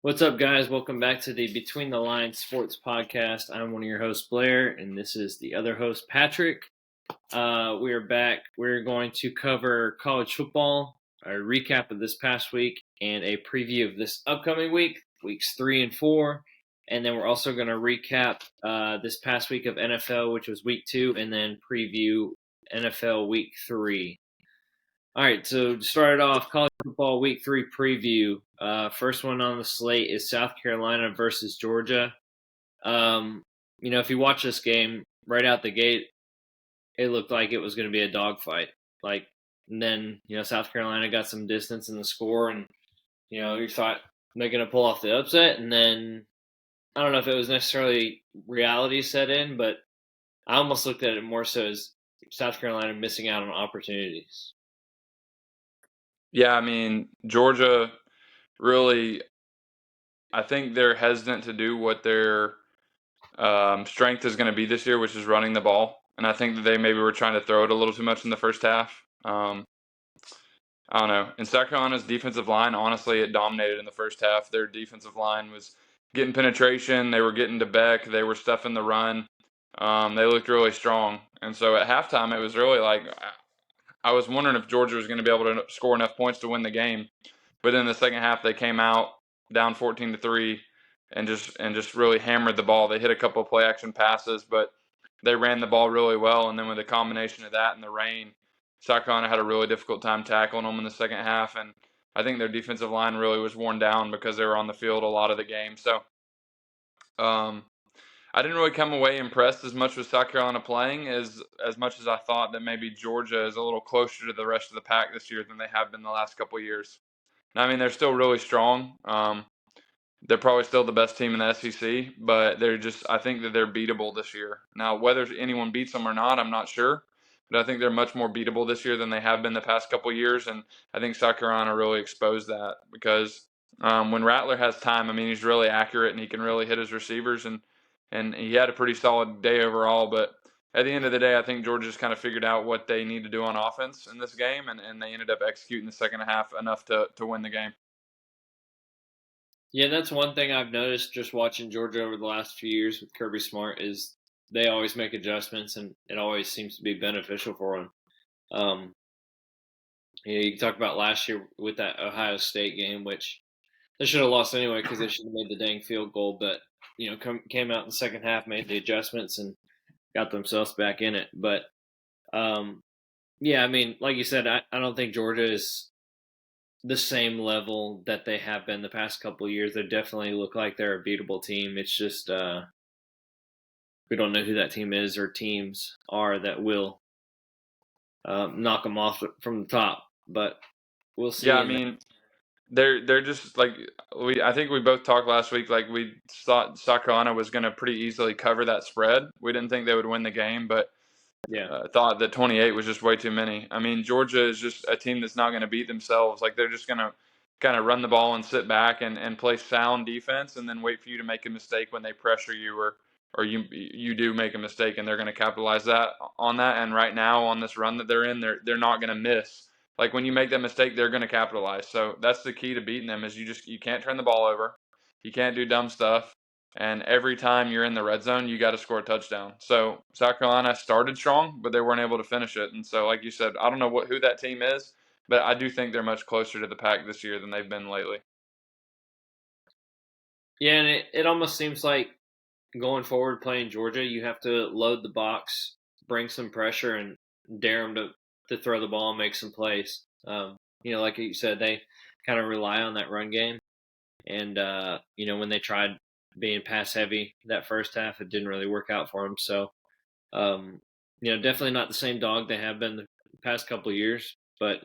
What's up, guys? Welcome back to the Between the Lines Sports Podcast. I'm one of your hosts, Blair, and this is the other host, Patrick. We are back. We're going to cover college football, a recap of this past week, and a preview of this upcoming week, weeks 3 and 4. And then we're also going to recap this past week of NFL, which was week 2, and then preview NFL week 3. All right, so to start it off, college football week 3 preview. First one on the slate is South Carolina versus Georgia. If you watch this game right out the gate, it looked like it was going to be a dogfight. And then South Carolina got some distance in the score, and you thought they're going to pull off the upset. And then I don't know if it was necessarily reality set in, but I almost looked at it more so as South Carolina missing out on opportunities. Yeah, I mean, Georgia really, I think they're hesitant to do what their strength is going to be this year, which is running the ball. And I think that they maybe were trying to throw it a little too much in the first half. I don't know. In South Carolina's defensive line, honestly, it dominated in the first half. Their defensive line was getting penetration. They were getting to Beck. They were stuffing the run. They looked really strong. And so at halftime, it was really like I was wondering if Georgia was going to be able to score enough points to win the game. But in the second half, they came out down 14-3 and just really hammered the ball. They hit a couple of play action passes, but they ran the ball really well. And then with a combination of that and the rain, South Carolina had a really difficult time tackling them in the second half. And I think their defensive line really was worn down because they were on the field a lot of the game. So I didn't really come away impressed as much with South Carolina playing as much as I thought that maybe Georgia is a little closer to the rest of the pack this year than they have been the last couple of years. I mean, they're still really strong. They're probably still the best team in the SEC, but I think that they're beatable this year. Now, whether anyone beats them or not, I'm not sure. But I think they're much more beatable this year than they have been the past couple of years. And I think South Carolina really exposed that because when Rattler has time, I mean, he's really accurate and he can really hit his receivers. And he had a pretty solid day overall. But at the end of the day, I think Georgia just kind of figured out what they need to do on offense in this game, and they ended up executing the second half enough to win the game. Yeah, that's one thing I've noticed just watching Georgia over the last few years with Kirby Smart is they always make adjustments, and it always seems to be beneficial for them. Um, you talk about last year with that Ohio State game, which they should have lost anyway because they should have made the dang field goal, but came out in the second half, made the adjustments, and got themselves back in it. But yeah, I mean, like you said, I don't think Georgia is the same level that they have been the past couple of years. They definitely look like they're a beatable team. It's just we don't know who that team is or teams are that will knock them off from the top. But we'll see. Yeah, I mean, they're just like I think we both talked last week. Like we thought South Carolina was going to pretty easily cover that spread. We didn't think they would win the game, but Yeah. thought that 28 was just way too many. I mean, Georgia is just a team that's not going to beat themselves. Like they're just going to kind of run the ball and sit back and play sound defense, and then wait for you to make a mistake when they pressure you or you do make a mistake, and they're going to capitalize on that. And right now on this run that they're in, they're not going to miss. Like when you make that mistake, they're going to capitalize. So that's the key to beating them is you can't turn the ball over, you can't do dumb stuff, and every time you're in the red zone, you got to score a touchdown. So South Carolina started strong, but they weren't able to finish it. And so, like you said, I don't know who that team is, but I do think they're much closer to the pack this year than they've been lately. Yeah, and it almost seems like going forward playing Georgia, you have to load the box, bring some pressure, and dare them to throw the ball and make some plays. Like you said, they kind of rely on that run game. And, when they tried being pass heavy that first half, it didn't really work out for them. So, definitely not the same dog they have been the past couple of years. But,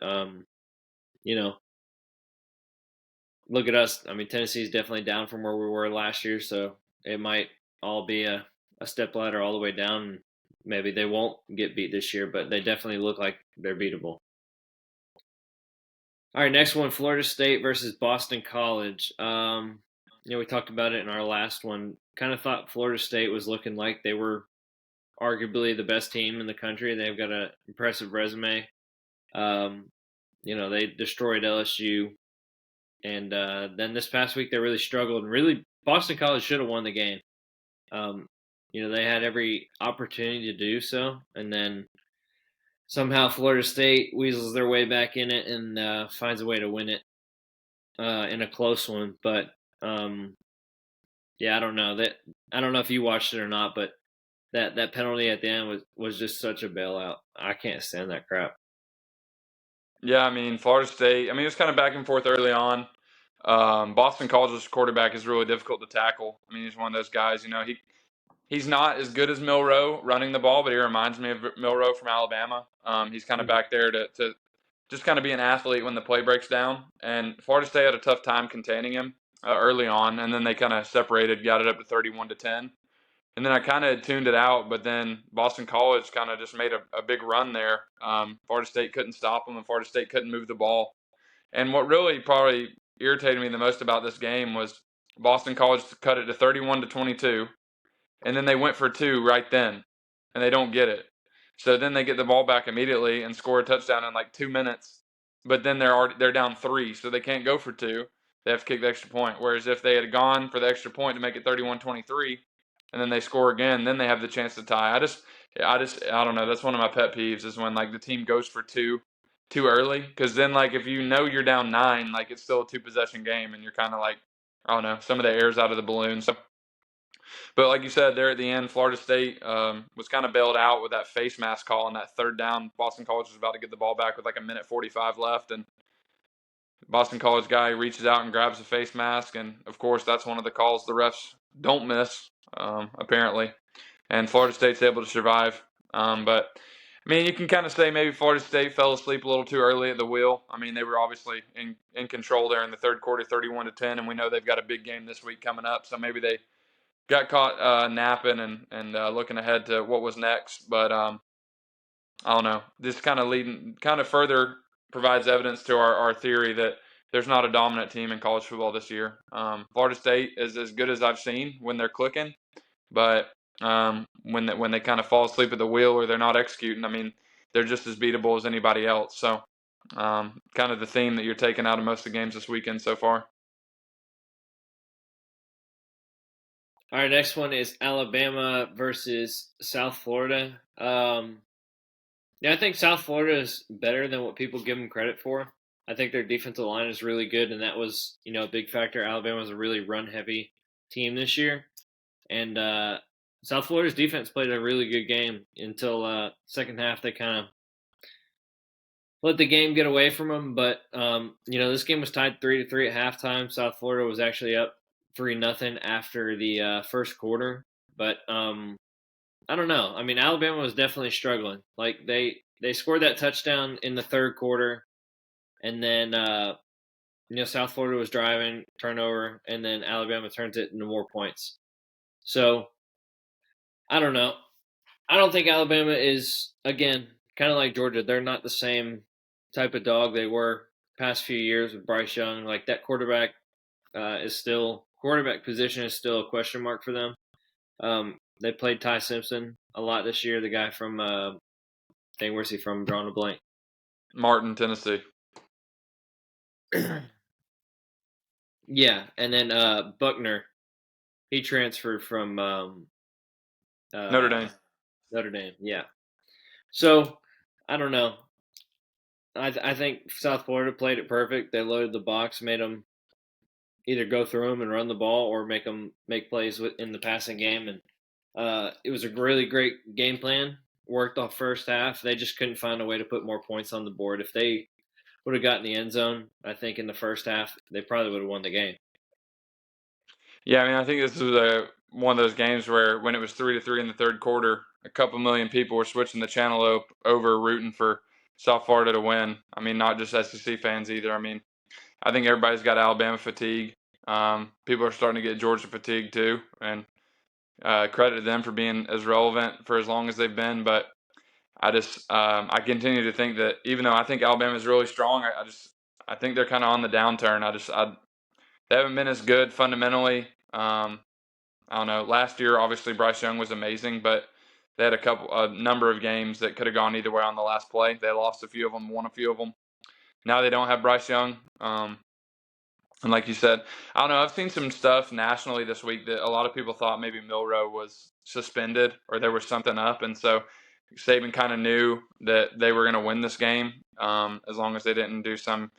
look at us. I mean, Tennessee's definitely down from where we were last year. So it might all be a step ladder all the way down. Maybe they won't get beat this year, but they definitely look like they're beatable. All right, next one, Florida State versus Boston College. We talked about it in our last one. Kind of thought Florida State was looking like they were arguably the best team in the country. They've got an impressive resume. They destroyed LSU. And then this past week they really struggled. And really, Boston College should have won the game. They had every opportunity to do so, and then somehow Florida State weasels their way back in it and finds a way to win it in a close one. But yeah, I don't know if you watched it or not, but that penalty at the end was just such a bailout. I can't stand that crap. Yeah, I mean, Florida State, it was kind of back and forth early on. Boston College's quarterback is really difficult to tackle. He's one of those guys, he's not as good as Milroe running the ball, but he reminds me of Milroe from Alabama. He's kind of back there to just kind of be an athlete when the play breaks down. And Florida State had a tough time containing him early on, and then they kind of separated, got it up to 31-10. And then I kind of tuned it out, but then Boston College kind of just made a big run there. Florida State couldn't stop them, and Florida State couldn't move the ball. And what really probably irritated me the most about this game was Boston College cut it to 31-22, and then they went for two right then, and they don't get it. So then they get the ball back immediately and score a touchdown in like 2 minutes. But then they're down three, so they can't go for two. They have to kick the extra point. Whereas if they had gone for the extra point to make it 31-23, and then they score again, then they have the chance to tie. I don't know. That's one of my pet peeves is when like the team goes for two too early, because then like if you know you're down 9, like it's still a 2-possession game, and you're kind of like, I don't know, some of the air's out of the balloon. So, but like you said, there at the end, Florida State was kind of bailed out with that face mask call on that third down. Boston College was about to get the ball back with like 1:45 left, and Boston College guy reaches out and grabs the face mask, and of course that's one of the calls the refs don't miss, apparently, and Florida State's able to survive. But you can kind of say maybe Florida State fell asleep a little too early at the wheel. They were obviously in control there in the third quarter, 31-10, and we know they've got a big game this week coming up, so maybe they got caught napping and looking ahead to what was next. But I don't know. This kind of further provides evidence to our theory that there's not a dominant team in college football this year. Florida State is as good as I've seen when they're clicking, but when they kind of fall asleep at the wheel or they're not executing, they're just as beatable as anybody else. So kind of the theme that you're taking out of most of the games this weekend so far. All right, next one is Alabama versus South Florida. Yeah, I think South Florida is better than what people give them credit for. I think their defensive line is really good, and that was, a big factor. Alabama was a really run-heavy team this year, and South Florida's defense played a really good game until second half. They kind of let the game get away from them, but this game was tied 3-3 at halftime. South Florida was actually up 3-0 after the first quarter, but I don't know. Alabama was definitely struggling. Like they scored that touchdown in the third quarter, and then South Florida was driving, turnover, and then Alabama turns it into more points. So I don't know. I don't think Alabama is, again, kind of like Georgia. They're not the same type of dog they were past few years with Bryce Young. Like that quarterback position is still a question mark for them. They played Ty Simpson a lot this year. The guy from, where's he from? I'm drawing a blank. Martin, Tennessee. Yeah, and then Buckner, he transferred from Notre Dame. Notre Dame, yeah. So I don't know. I think South Florida played it perfect. They loaded the box, made them either go through them and run the ball or make them make plays in the passing game, and it was a really great game plan. Worked off first half. They just couldn't find a way to put more points on the board. If they would have gotten the end zone, I think in the first half, they probably would have won the game. Yeah, I think this was one of those games where when it was 3-3 in the third quarter, a couple million people were switching the channel over rooting for South Florida to win. Not just SEC fans either. I think everybody's got Alabama fatigue. People are starting to get Georgia fatigue too, and credit to them for being as relevant for as long as they've been. But I continue to think that even though I think Alabama is really strong, I think they're kind of on the downturn. They haven't been as good fundamentally. I don't know. Last year, obviously, Bryce Young was amazing, but they had a number of games that could have gone either way on the last play. They lost a few of them, won a few of them. Now they don't have Bryce Young. And like you said, I don't know. I've seen some stuff nationally this week that a lot of people thought maybe Milroe was suspended or there was something up, and so Saban kind of knew that they were going to win this game as long as they didn't do some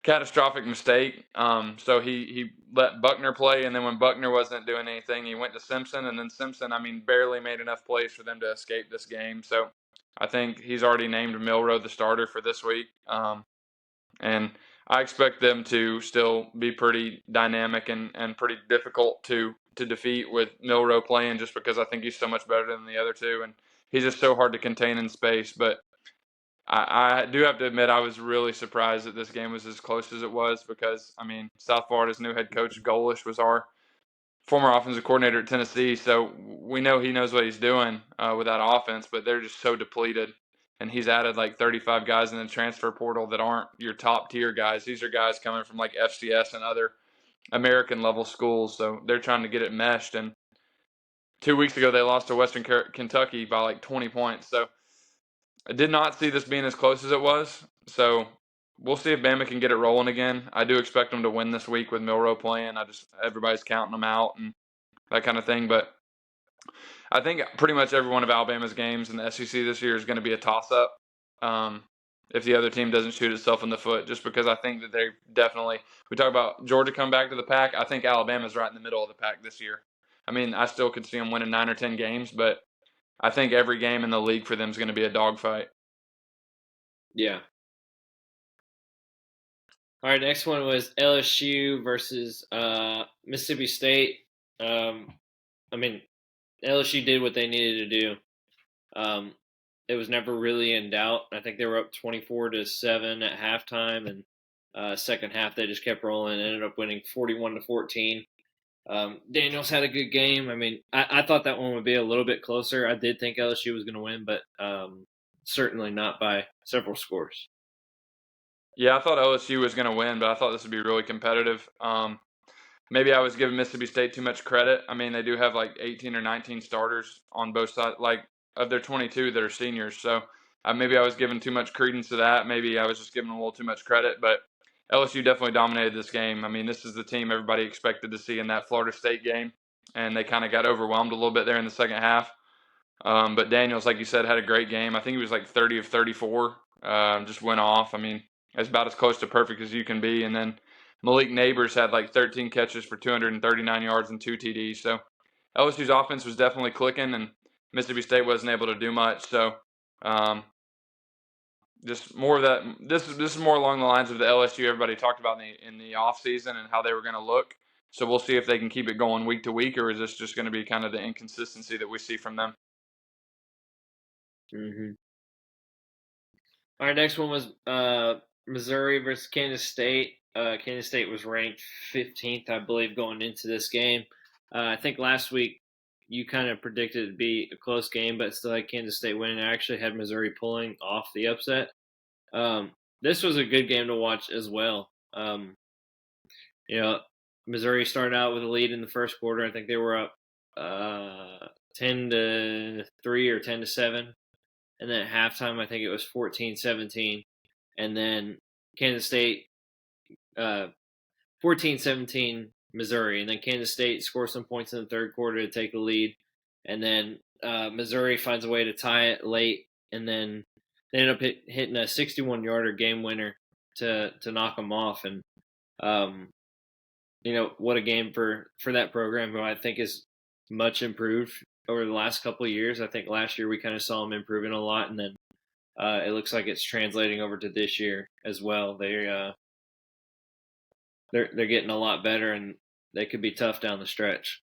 catastrophic mistake. So he let Buckner play, and then when Buckner wasn't doing anything, he went to Simpson, and then Simpson, I mean, barely made enough plays for them to escape this game. So I think he's already named Milroe the starter for this week. And I expect them to still be pretty dynamic and pretty difficult to defeat with Milroe playing, just because I think he's so much better than the other two, and he's just so hard to contain in space. But I do have to admit I was really surprised that this game was as close as it was, because I mean, South Florida's new head coach Golish was our former offensive coordinator at Tennessee, so we know he knows what he's doing with that offense, but they're just so depleted. And he's added like 35 guys in the transfer portal that aren't your top tier guys. These are guys coming from like FCS and other American level schools, so they're trying to get it meshed. And 2 weeks ago they lost to Western Kentucky by like 20 points. So I did not see this being as close as it was. So we'll see if Bama can get it rolling again. I do expect them to win this week with Milroe playing. Everybody's counting them out and that kind of thing. But I think pretty much every one of Alabama's games in the SEC this year is going to be a toss-up if the other team doesn't shoot itself in the foot, just because I think that they definitely – we talk about Georgia come back to the pack. I think Alabama's right in the middle of the pack this year. I mean, I still could see them winning 9 or 10 games, but I think every game in the league for them is going to be a dogfight. Yeah. All right, next one was LSU versus Mississippi State. I mean, LSU did what they needed to do. It was never really in doubt. I think they were up 24-7 at halftime, and second half they just kept rolling and ended up winning 41-14. Daniels had a good game. I mean, I thought that one would be a little bit closer. I did think LSU was going to win, but certainly not by several scores. Yeah, I thought LSU was going to win, but I thought this would be really competitive. Maybe I was giving Mississippi State too much credit. I mean, they do have like 18 or 19 starters on both sides, like of their 22 that are seniors. So maybe I was giving too much credence to that. Maybe I was just giving them a little too much credit. But LSU definitely dominated this game. I mean, this is the team everybody expected to see in that Florida State game, and they kind of got overwhelmed a little bit there in the second half. But Daniels, like you said, had a great game. I think he was like 30 of 34, just went off. I mean, it's about as close to perfect as you can be. And then Malik Neighbors had like 13 catches for 239 yards and 2 TDs. So LSU's offense was definitely clicking, and Mississippi State wasn't able to do much. So just more of that. This is more along the lines of the LSU everybody talked about in the offseason and how they were going to look. So we'll see if they can keep it going week to week, or is this just going to be kind of the inconsistency that we see from them? Mm-hmm. All right, next one was Missouri versus Kansas State. Kansas State was ranked 15th, I believe, going into this game. I think last week you kind of predicted it to be a close game, but still had Kansas State winning. I actually had Missouri pulling off the upset. This was a good game to watch as well. Missouri started out with a lead in the first quarter. I think they were up 10-3 or 10-7. And then at halftime, I think it was 14-17. And then Kansas State, 14-17 Missouri. And then Kansas State scores some points in the third quarter to take the lead. And then Missouri finds a way to tie it late. And then they end up hitting a 61-yarder game winner to knock them off. And, what a game for that program, who I think is much improved over the last couple of years. I think last year we kind of saw them improving a lot, and then it looks like it's translating over to this year as well. They're getting a lot better, and they could be tough down the stretch.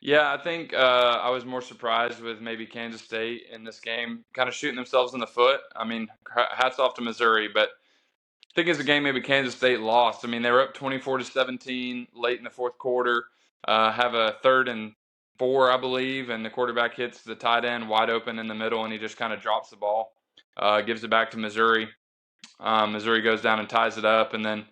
Yeah, I think I was more surprised with maybe Kansas State in this game, kind of shooting themselves in the foot. I mean, hats off to Missouri, but I think it's a game maybe Kansas State lost. I mean, they were up 24-17 late in the fourth quarter, have a 3rd and 4, I believe, and the quarterback hits the tight end wide open in the middle, and he just kind of drops the ball, gives it back to Missouri. Missouri goes down and ties it up, and then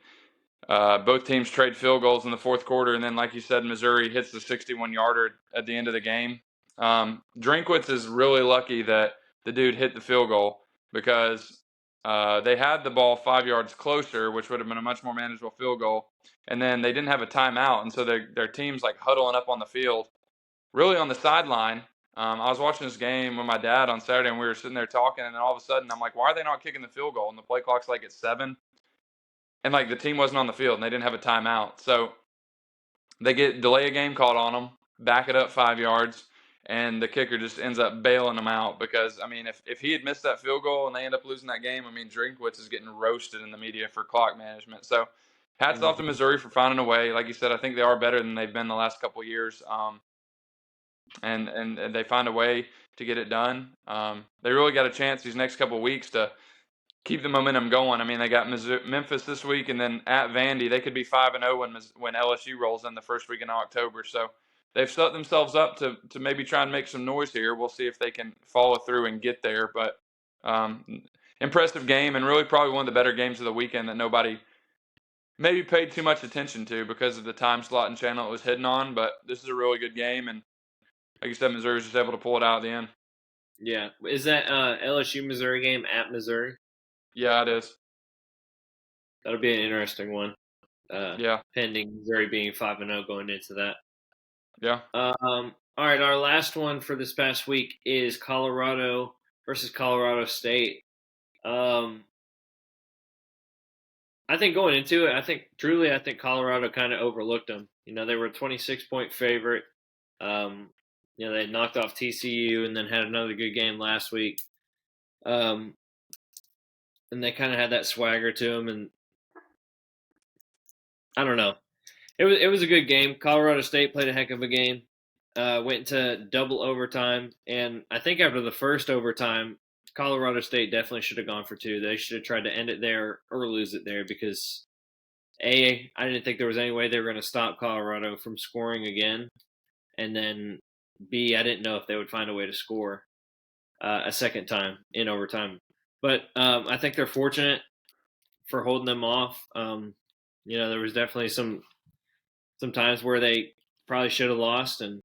both teams trade field goals in the fourth quarter, and then, like you said, Missouri hits the 61-yarder at the end of the game. Drinkwitz is really lucky that the dude hit the field goal, because they had the ball 5 yards closer, which would have been a much more manageable field goal. And then they didn't have a timeout, and so their team's like huddling up on the field, really on the sideline. I was watching this game with my dad on Saturday, and we were sitting there talking, and then all of a sudden I'm like, why are they not kicking the field goal? And the play clock's like at 7, and like the team wasn't on the field, and they didn't have a timeout. So they get delay a game called on them, back it up 5 yards, and the kicker just ends up bailing them out because, I mean, if he had missed that field goal and they end up losing that game, I mean, Drinkwitz is getting roasted in the media for clock management. So hats off to Missouri for finding a way. Like you said, I think they are better than they've been the last couple of years. And they find a way to get it done. They really got a chance these next couple of weeks to keep the momentum going. I mean, they got Memphis this week, and then at Vandy, they could be 5-0 when LSU rolls in the first week in October. So they've set themselves up to maybe try and make some noise here. We'll see if they can follow through and get there. But impressive game, and really probably one of the better games of the weekend that nobody maybe paid too much attention to because of the time slot and channel it was hidden on. But this is a really good game, and like you said, Missouri was just able to pull it out at the end. Yeah. Is that LSU Missouri game at Missouri? Yeah, it is. That'll be an interesting one. Yeah. Pending Missouri being 5-0 going into that. Yeah. All right, our last one for this past week is Colorado versus Colorado State. I think going into it, I think Colorado kind of overlooked them. You know, they were a 26-point favorite. You know, they knocked off TCU and then had another good game last week. And they kind of had that swagger to them, and I don't know. It was a good game. Colorado State played a heck of a game. Went to double overtime, and I think after the first overtime, Colorado State definitely should have gone for 2. They should have tried to end it there or lose it there because I didn't think there was any way they were going to stop Colorado from scoring again, and then B, I didn't know if they would find a way to score a second time in overtime. But I think they're fortunate for holding them off. You know, there was definitely some times where they probably should have lost, and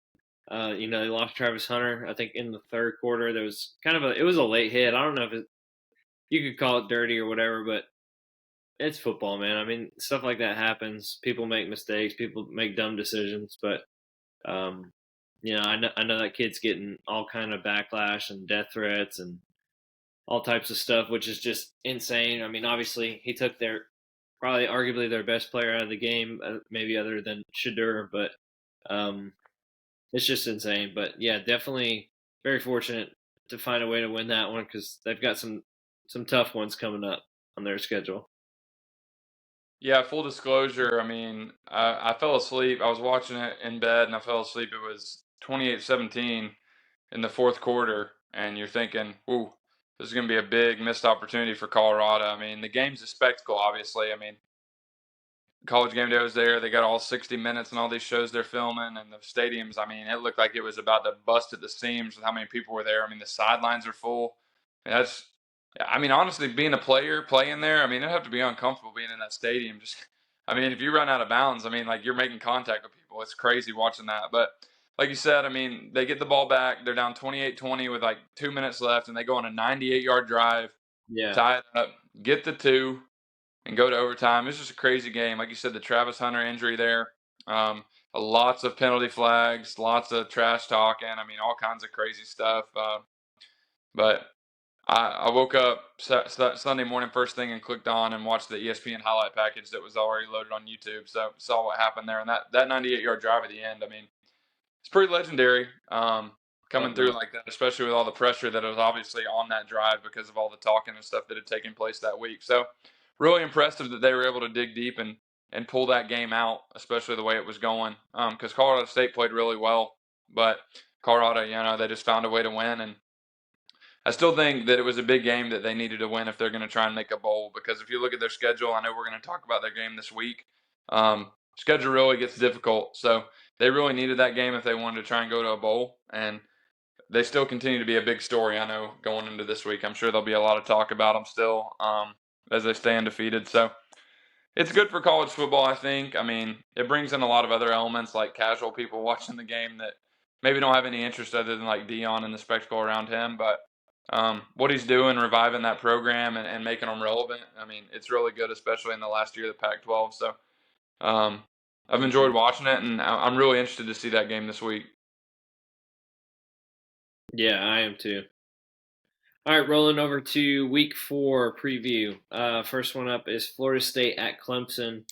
you know, they lost Travis Hunter. I think in the third quarter there was it was a late hit. I don't know if you could call it dirty or whatever, but it's football, man. I mean, stuff like that happens. People make mistakes. People make dumb decisions, but you know, I know that kid's getting all kind of backlash and death threats and all types of stuff, which is just insane. I mean, obviously he took probably arguably their best player out of the game, maybe other than Shadur, but it's just insane. But yeah, definitely very fortunate to find a way to win that one because they've got some tough ones coming up on their schedule. Yeah, full disclosure, I mean, I fell asleep. I was watching it in bed and I fell asleep. It was 28-17 in the fourth quarter, and you're thinking, ooh, this is going to be a big missed opportunity for Colorado. I mean, the game's a spectacle, obviously. I mean, College Game Day was there. They got all 60 minutes and all these shows they're filming, and the stadiums, I mean, it looked like it was about to bust at the seams with how many people were there. I mean, the sidelines are full. I mean, honestly, being a player playing there, I mean, it'd have to be uncomfortable being in that stadium. I mean, if you run out of bounds, I mean, like you're making contact with people. It's crazy watching that. But like you said, I mean, they get the ball back. They're down 28-20 with like 2 minutes left, and they go on a 98-yard drive, tie it up, get the 2, and go to overtime. It's just a crazy game. Like you said, the Travis Hunter injury there, lots of penalty flags, lots of trash talking. I mean, all kinds of crazy stuff. But I woke up Sunday morning first thing and clicked on and watched the ESPN highlight package that was already loaded on YouTube. So saw what happened there, and that 98-yard drive at the end. I mean, it's pretty legendary coming through like that, especially with all the pressure that was obviously on that drive because of all the talking and stuff that had taken place that week. So really impressive that they were able to dig deep and pull that game out, especially the way it was going. Because Colorado State played really well, but Colorado, you know, they just found a way to win. And I still think that it was a big game that they needed to win if they're going to try and make a bowl. Because if you look at their schedule, I know we're going to talk about their game this week. Schedule really gets difficult, so they really needed that game if they wanted to try and go to a bowl. And they still continue to be a big story, I know, going into this week. I'm sure there'll be a lot of talk about them still as they stay undefeated. So it's good for college football, I think. I mean, it brings in a lot of other elements like casual people watching the game that maybe don't have any interest other than like Dion and the spectacle around him. But what he's doing, reviving that program and making them relevant. I mean, it's really good, especially in the last year of the Pac-12. So I've enjoyed watching it, and I'm really interested to see that game this week. Yeah, I am too. All right, rolling over to Week 4 preview. First one up is Florida State at Clemson.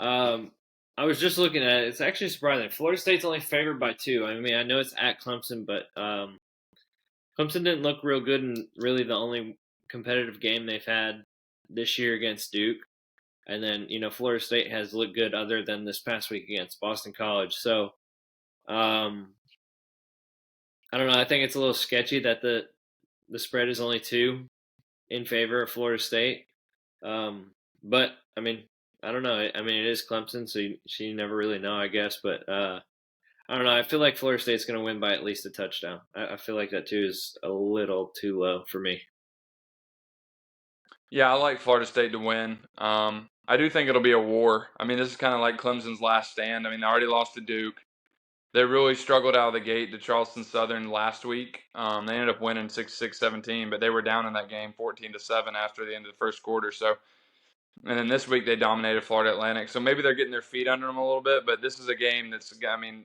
I was just looking at it. It's actually surprising. Florida State's only favored by 2. I mean, I know it's at Clemson, but Clemson didn't look real good in really the only competitive game they've had this year against Duke. And then, Florida State has looked good other than this past week against Boston College. So, I don't know. I think it's a little sketchy that the spread is only 2 in favor of Florida State. But, I mean, I don't know. I mean, it is Clemson, so you never really know, I guess. But I don't know. I feel like Florida State's going to win by at least a touchdown. I feel like that 2 is a little too low for me. Yeah, I like Florida State to win. I do think it'll be a war. I mean, this is kind of like Clemson's last stand. I mean, they already lost to Duke. They really struggled out of the gate to Charleston Southern last week. They ended up winning 6-17, but they were down in that game 14-7 after the end of the first quarter. So, and then this week they dominated Florida Atlantic. So maybe they're getting their feet under them a little bit. But this is a game that's, I mean,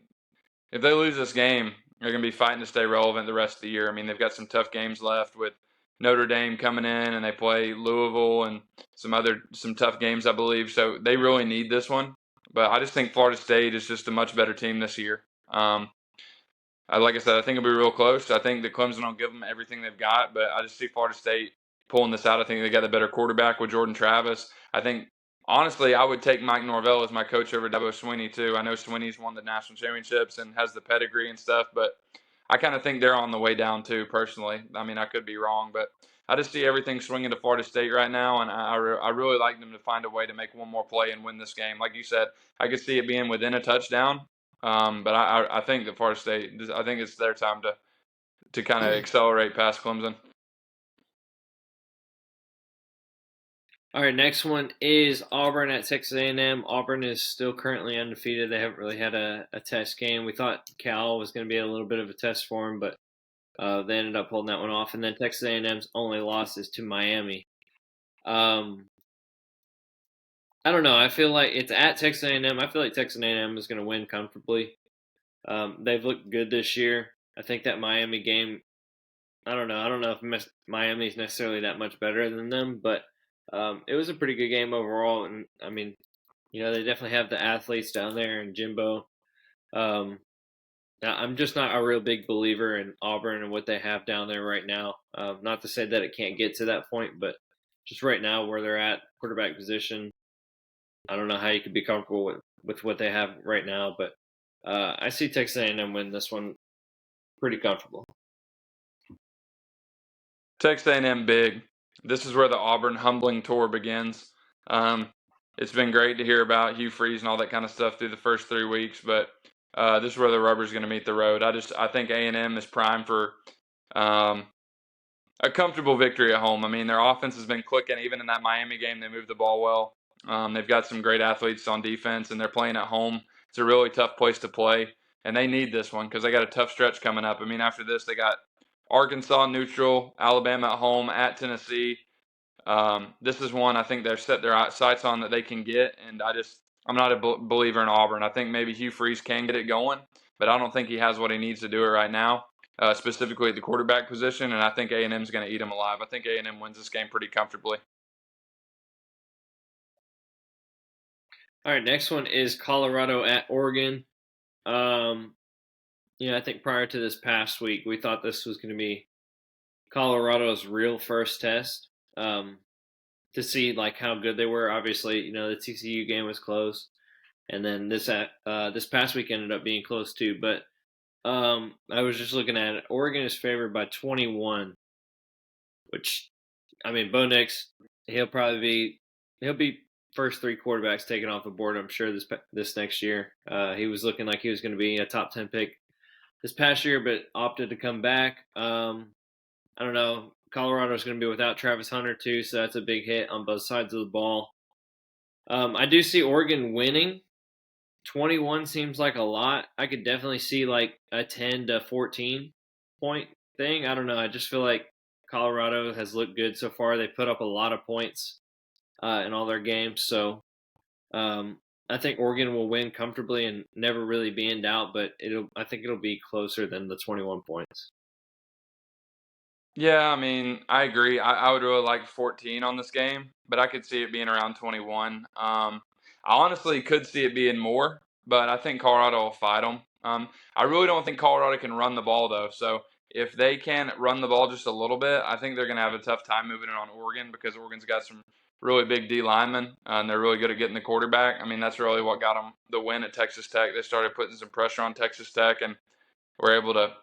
if they lose this game, they're going to be fighting to stay relevant the rest of the year. I mean, they've got some tough games left with Notre Dame coming in, and they play Louisville and some tough games, I believe. So they really need this one. But I just think Florida State is just a much better team this year. Like I said, I think it'll be real close. I think the Clemson will give them everything they've got, but I just see Florida State pulling this out. I think they got the better quarterback with Jordan Travis. I think, honestly, I would take Mike Norvell as my coach over Dabo Swinney, too. I know Swinney's won the national championships and has the pedigree and stuff, but I kind of think they're on the way down, too, personally. I mean, I could be wrong, but I just see everything swinging to Florida State right now, and I really like them to find a way to make one more play and win this game. Like you said, I could see it being within a touchdown. But I think that Florida State, I think it's their time to kind of accelerate past Clemson. All right, next one is Auburn at Texas A&M. Auburn is still currently undefeated. They haven't really had a test game. We thought Cal was going to be a little bit of a test for them, but they ended up holding that one off. And then Texas A&M's only loss is to Miami. I don't know. I feel like it's at Texas A&M. I feel like Texas A&M is going to win comfortably. They've looked good this year. I think that Miami game, I don't know. I don't know if Miami is necessarily that much better than them, but it was a pretty good game overall. And, I mean, they definitely have the athletes down there and Jimbo. Now, I'm just not a real big believer in Auburn and what they have down there right now. Not to say that it can't get to that point, but just right now where they're at, quarterback position, I don't know how you could be comfortable with what they have right now. But I see Texas A&M win this one pretty comfortable. Texas A&M big. This is where the Auburn humbling tour begins. It's been great to hear about Hugh Freeze and all that kind of stuff through the first 3 weeks, but this is where the rubber's going to meet the road. I think A&M is primed for a comfortable victory at home. I mean, their offense has been clicking. Even in that Miami game, they moved the ball well. They've got some great athletes on defense, and they're playing at home. It's a really tough place to play, and they need this one because they got a tough stretch coming up. I mean, after this, they got Arkansas neutral, Alabama at home, at Tennessee. This is one I think they've set their sights on that they can get, and I'm not a believer in Auburn. I think maybe Hugh Freeze can get it going, but I don't think he has what he needs to do it right now, specifically at the quarterback position, and I think A&M is going to eat him alive. I think A&M wins this game pretty comfortably. All right, next one is Colorado at Oregon. I think prior to this past week, we thought this was going to be Colorado's real first test to see like how good they were. Obviously, the TCU game was close, and then this past week ended up being close too. But I was just looking at it. Oregon is favored by 21, which, I mean, Bo Nix, he'll be first 3 quarterbacks taken off the board, I'm sure, this next year. He was looking like he was going to be a top 10 pick this past year, but opted to come back. I don't know. Colorado's going to be without Travis Hunter, too, so that's a big hit on both sides of the ball. I do see Oregon winning. 21 seems like a lot. I could definitely see like a 10 to 14 point thing. I don't know. I just feel like Colorado has looked good so far. They put up a lot of points in all their games. So I think Oregon will win comfortably and never really be in doubt, but I think it'll be closer than the 21 points. Yeah, I mean, I agree. I would really like 14 on this game, but I could see it being around 21. I honestly could see it being more, but I think Colorado will fight them. I really don't think Colorado can run the ball, though. So if they can run the ball just a little bit, I think they're going to have a tough time moving it on Oregon because Oregon's got some really big D linemen, and they're really good at getting the quarterback. I mean, that's really what got them the win at Texas Tech. They started putting some pressure on Texas Tech and were able to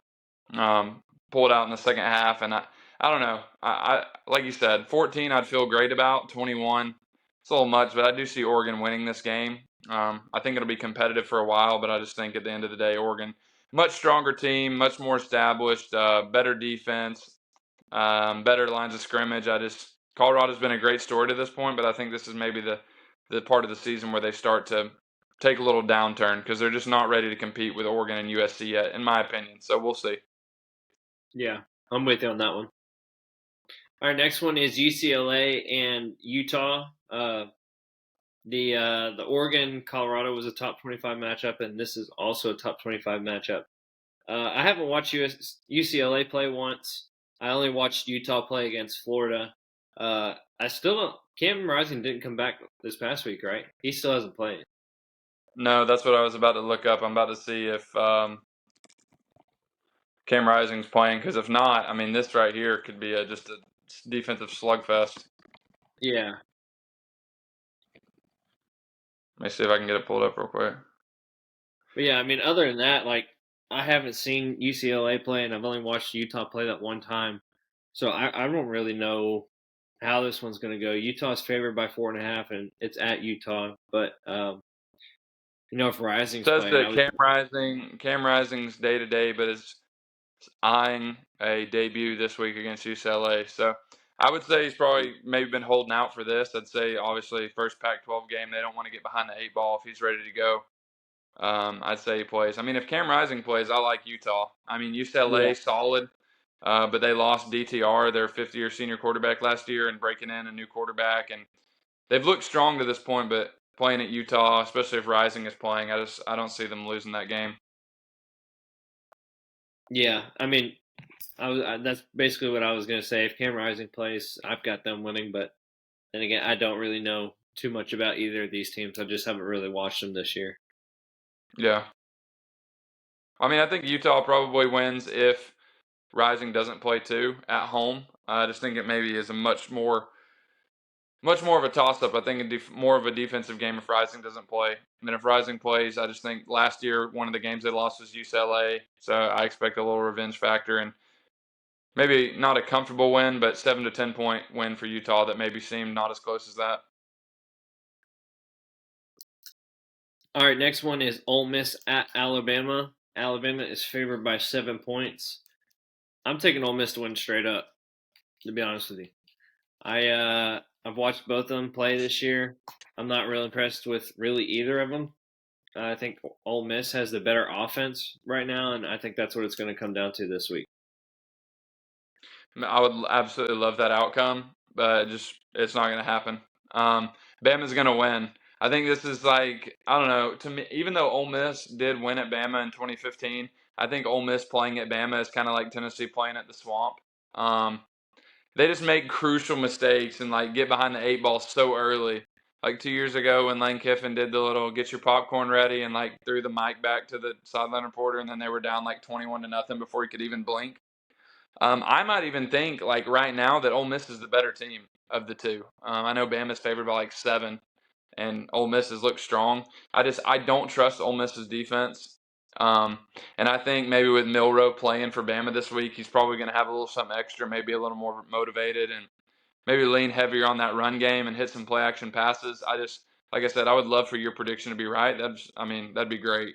pull it out in the second half. And I don't know. I like you said, 14 I'd feel great about. 21 it's a little much, but I do see Oregon winning this game. I think it'll be competitive for a while, but I just think at the end of the day, Oregon, much stronger team, much more established, better defense, better lines of scrimmage. Colorado's been a great story to this point, but I think this is maybe the part of the season where they start to take a little downturn because they're just not ready to compete with Oregon and USC yet, in my opinion. So we'll see. Yeah, I'm with you on that one. Our next one is UCLA and Utah. The Oregon Colorado was a top 25 matchup, and this is also a top 25 matchup. I haven't watched UCLA play once. I only watched Utah play against Florida. I still don't. Cam Rising didn't come back this past week, right? He still hasn't played. No, that's what I was about to look up. I'm about to see if Cam Rising's playing, because if not, I mean, this right here could be just a defensive slugfest. Yeah. Let me see if I can get it pulled up real quick. But yeah, I mean, other than that, like, I haven't seen UCLA play, and I've only watched Utah play that one time. So I don't really know how this one's going to go. Utah's favored by 4.5, and it's at Utah. But, if Rising's It says playing, that Cam Rising's day to day, but is eyeing a debut this week against UCLA. So I would say he's probably maybe been holding out for this. I'd say obviously first Pac-12 game, they don't want to get behind the 8 ball if he's ready to go. I'd say he plays. I mean, if Cam Rising plays, I like Utah. I mean, UCLA solid, but they lost DTR, their fifth-year senior quarterback last year, and breaking in a new quarterback, and they've looked strong to this point. But playing at Utah, especially if Rising is playing, I don't see them losing that game. Yeah, I mean, that's basically what I was going to say. If Cam Rising plays, I've got them winning. But then again, I don't really know too much about either of these teams. I just haven't really watched them this year. Yeah. I mean, I think Utah probably wins if Rising doesn't play too at home. I just think it maybe is a much more of a toss-up. I think more of a defensive game if Rising doesn't play. And then if Rising plays, I just think last year one of the games they lost was UCLA, so I expect a little revenge factor and maybe not a comfortable win, but 7 to 10 point win for Utah that maybe seemed not as close as that. All right, next one is Ole Miss at Alabama. Alabama is favored by 7 points. I'm taking Ole Miss to win straight up, to be honest with you. I've watched both of them play this year. I'm not real impressed with really either of them. I think Ole Miss has the better offense right now, and I think that's what it's going to come down to this week. I would absolutely love that outcome, but it's not going to happen. Bama's going to win. I think this is like, I don't know, to me, even though Ole Miss did win at Bama in 2015, I think Ole Miss playing at Bama is kind of like Tennessee playing at the Swamp. They just make crucial mistakes and like get behind the 8 ball so early. Like 2 years ago when Lane Kiffin did the little get your popcorn ready and like threw the mic back to the sideline reporter, and then they were down like 21-0 before he could even blink. I might even think like right now that Ole Miss is the better team of the two. I know Bama's favored by like 7, and Ole Miss has looked strong. I don't trust Ole Miss's defense, and I think maybe with Milroe playing for Bama this week, he's probably going to have a little something extra, maybe a little more motivated, and maybe lean heavier on that run game and hit some play action passes. Like I said, I would love for your prediction to be right. That'd be great.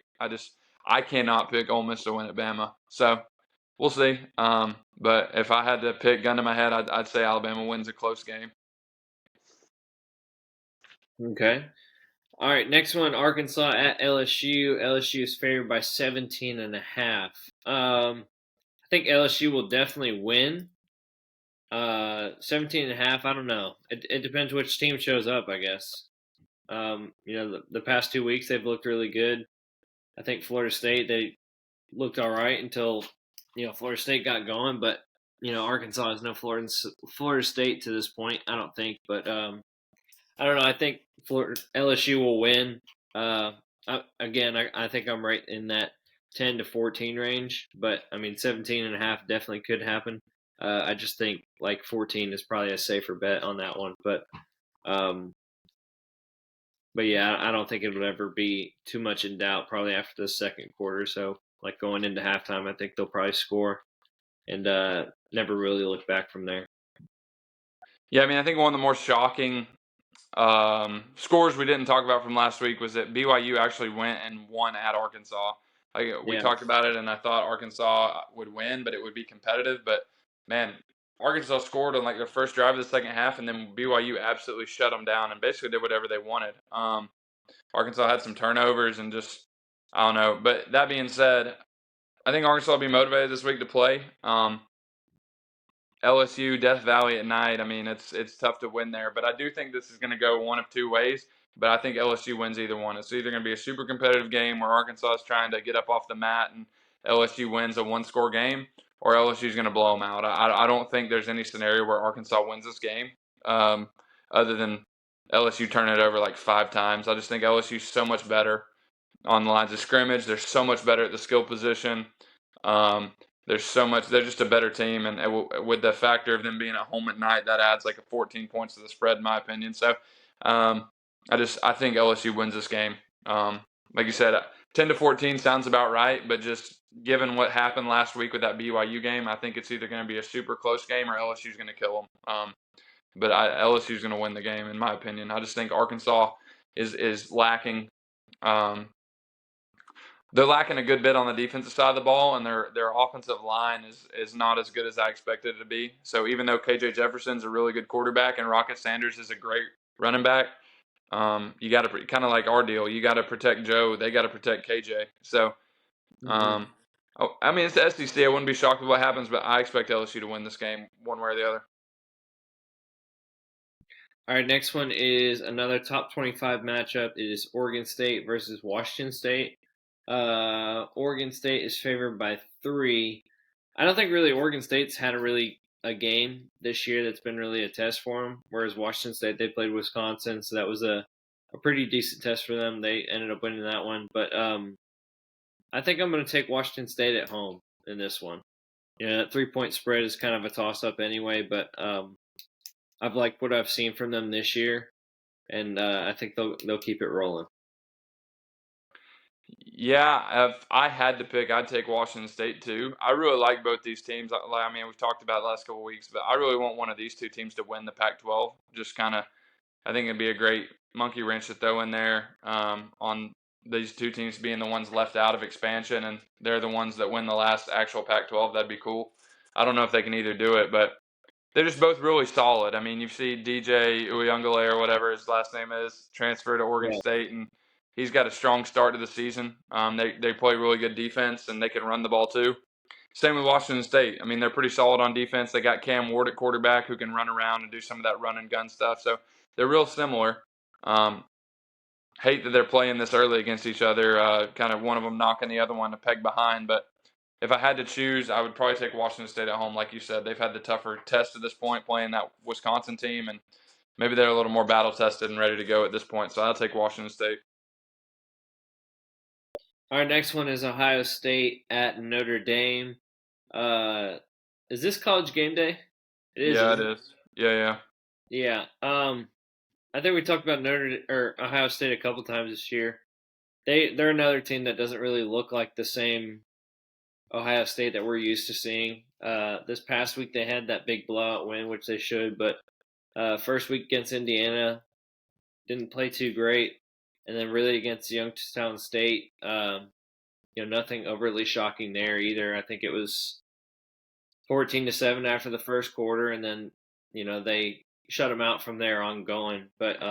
I cannot pick Ole Miss to win at Bama, so. We'll see. But if I had to pick gun to my head, I'd say Alabama wins a close game. Okay. All right, next one, Arkansas at LSU. LSU is favored by 17.5. I think LSU will definitely win. 17.5. I don't know. It depends which team shows up, I guess. The past 2 weeks they've looked really good. I think Florida State, they looked all right until Florida State got going, but Arkansas is no Florida State to this point, I don't think. But I don't know. I think LSU will win. I think I'm right in that 10 to 14 range, but I mean 17.5 definitely could happen. I just think like 14 is probably a safer bet on that one, um, but yeah, I don't think it would ever be too much in doubt. Probably after the second quarter, so like going into halftime, I think they'll probably score and never really look back from there. Yeah, I mean, I think one of the more shocking scores we didn't talk about from last week was that BYU actually went and won at Arkansas. We talked about it, and I thought Arkansas would win, but it would be competitive. But man, Arkansas scored on like the first drive of the second half, and then BYU absolutely shut them down and basically did whatever they wanted. Arkansas had some turnovers and just I don't know. But that being said, I think Arkansas will be motivated this week to play. LSU, Death Valley at night. I mean, it's tough to win there, but I do think this is going to go one of two ways. But I think LSU wins either one. It's either going to be a super competitive game where Arkansas is trying to get up off the mat and LSU wins a one-score game, or LSU is going to blow them out. I don't think there's any scenario where Arkansas wins this game, other than LSU turn it over like 5 times. I just think LSU is so much better on the lines of scrimmage. They're so much better at the skill position. There's so much. They're just a better team, and with the factor of them being at home at night, that adds like a 14 points to the spread, in my opinion. So, I think LSU wins this game. Like you said, 10 to 14 sounds about right, but just given what happened last week with that BYU game, I think it's either going to be a super close game or LSU's going to kill them. But LSU's going to win the game, in my opinion. I just think Arkansas is lacking. They're lacking a good bit on the defensive side of the ball, and their offensive line is not as good as I expected it to be. So even though KJ Jefferson's a really good quarterback and Rocket Sanders is a great running back, you got to kind of like our deal. You got to protect Joe. They got to protect KJ. So, I mean, it's the SEC. I wouldn't be shocked if what happens, but I expect LSU to win this game one way or the other. All right, next one is another top 25 matchup. It is Oregon State versus Washington State. Oregon State is favored by 3. I don't think really Oregon State's had a game this year that's been really a test for them. Whereas Washington State, they played Wisconsin, so that was a pretty decent test for them. They ended up winning that one, but I think I'm going to take Washington State at home in this one. That 3-point spread is kind of a toss-up anyway, but I've liked what I've seen from them this year, and I think they'll keep it rolling. Yeah, if I had to pick, I'd take Washington State too. I really like both these teams. I mean, we've talked about it the last couple of weeks, but I really want one of these two teams to win the Pac-12. Just kind of, I think it'd be a great monkey wrench to throw in there on these two teams being the ones left out of expansion, and they're the ones that win the last actual Pac-12. That'd be cool. I don't know if they can either do it, but they're just both really solid. I mean, you see DJ Uyunglele or whatever his last name is transfer to Oregon State, and he's got a strong start to the season. They play really good defense, and they can run the ball too. Same with Washington State. I mean, they're pretty solid on defense. They got Cam Ward at quarterback who can run around and do some of that run and gun stuff. So they're real similar. Hate that they're playing this early against each other, kind of one of them knocking the other one a peg behind. But if I had to choose, I would probably take Washington State at home. Like you said, they've had the tougher test at this point playing that Wisconsin team, and maybe they're a little more battle-tested and ready to go at this point. So I'll take Washington State. Our next one is Ohio State at Notre Dame. Is this College Game Day? It is. Yeah, it is. Yeah. Yeah. I think we talked about Ohio State a couple times this year. They're another team that doesn't really look like the same Ohio State that we're used to seeing. This past week they had that big blowout win, which they should, but first week against Indiana didn't play too great, and then really against Youngstown State, nothing overly shocking there either. I think it was 14-7 after the first quarter, and then they shut them out from there ongoing. But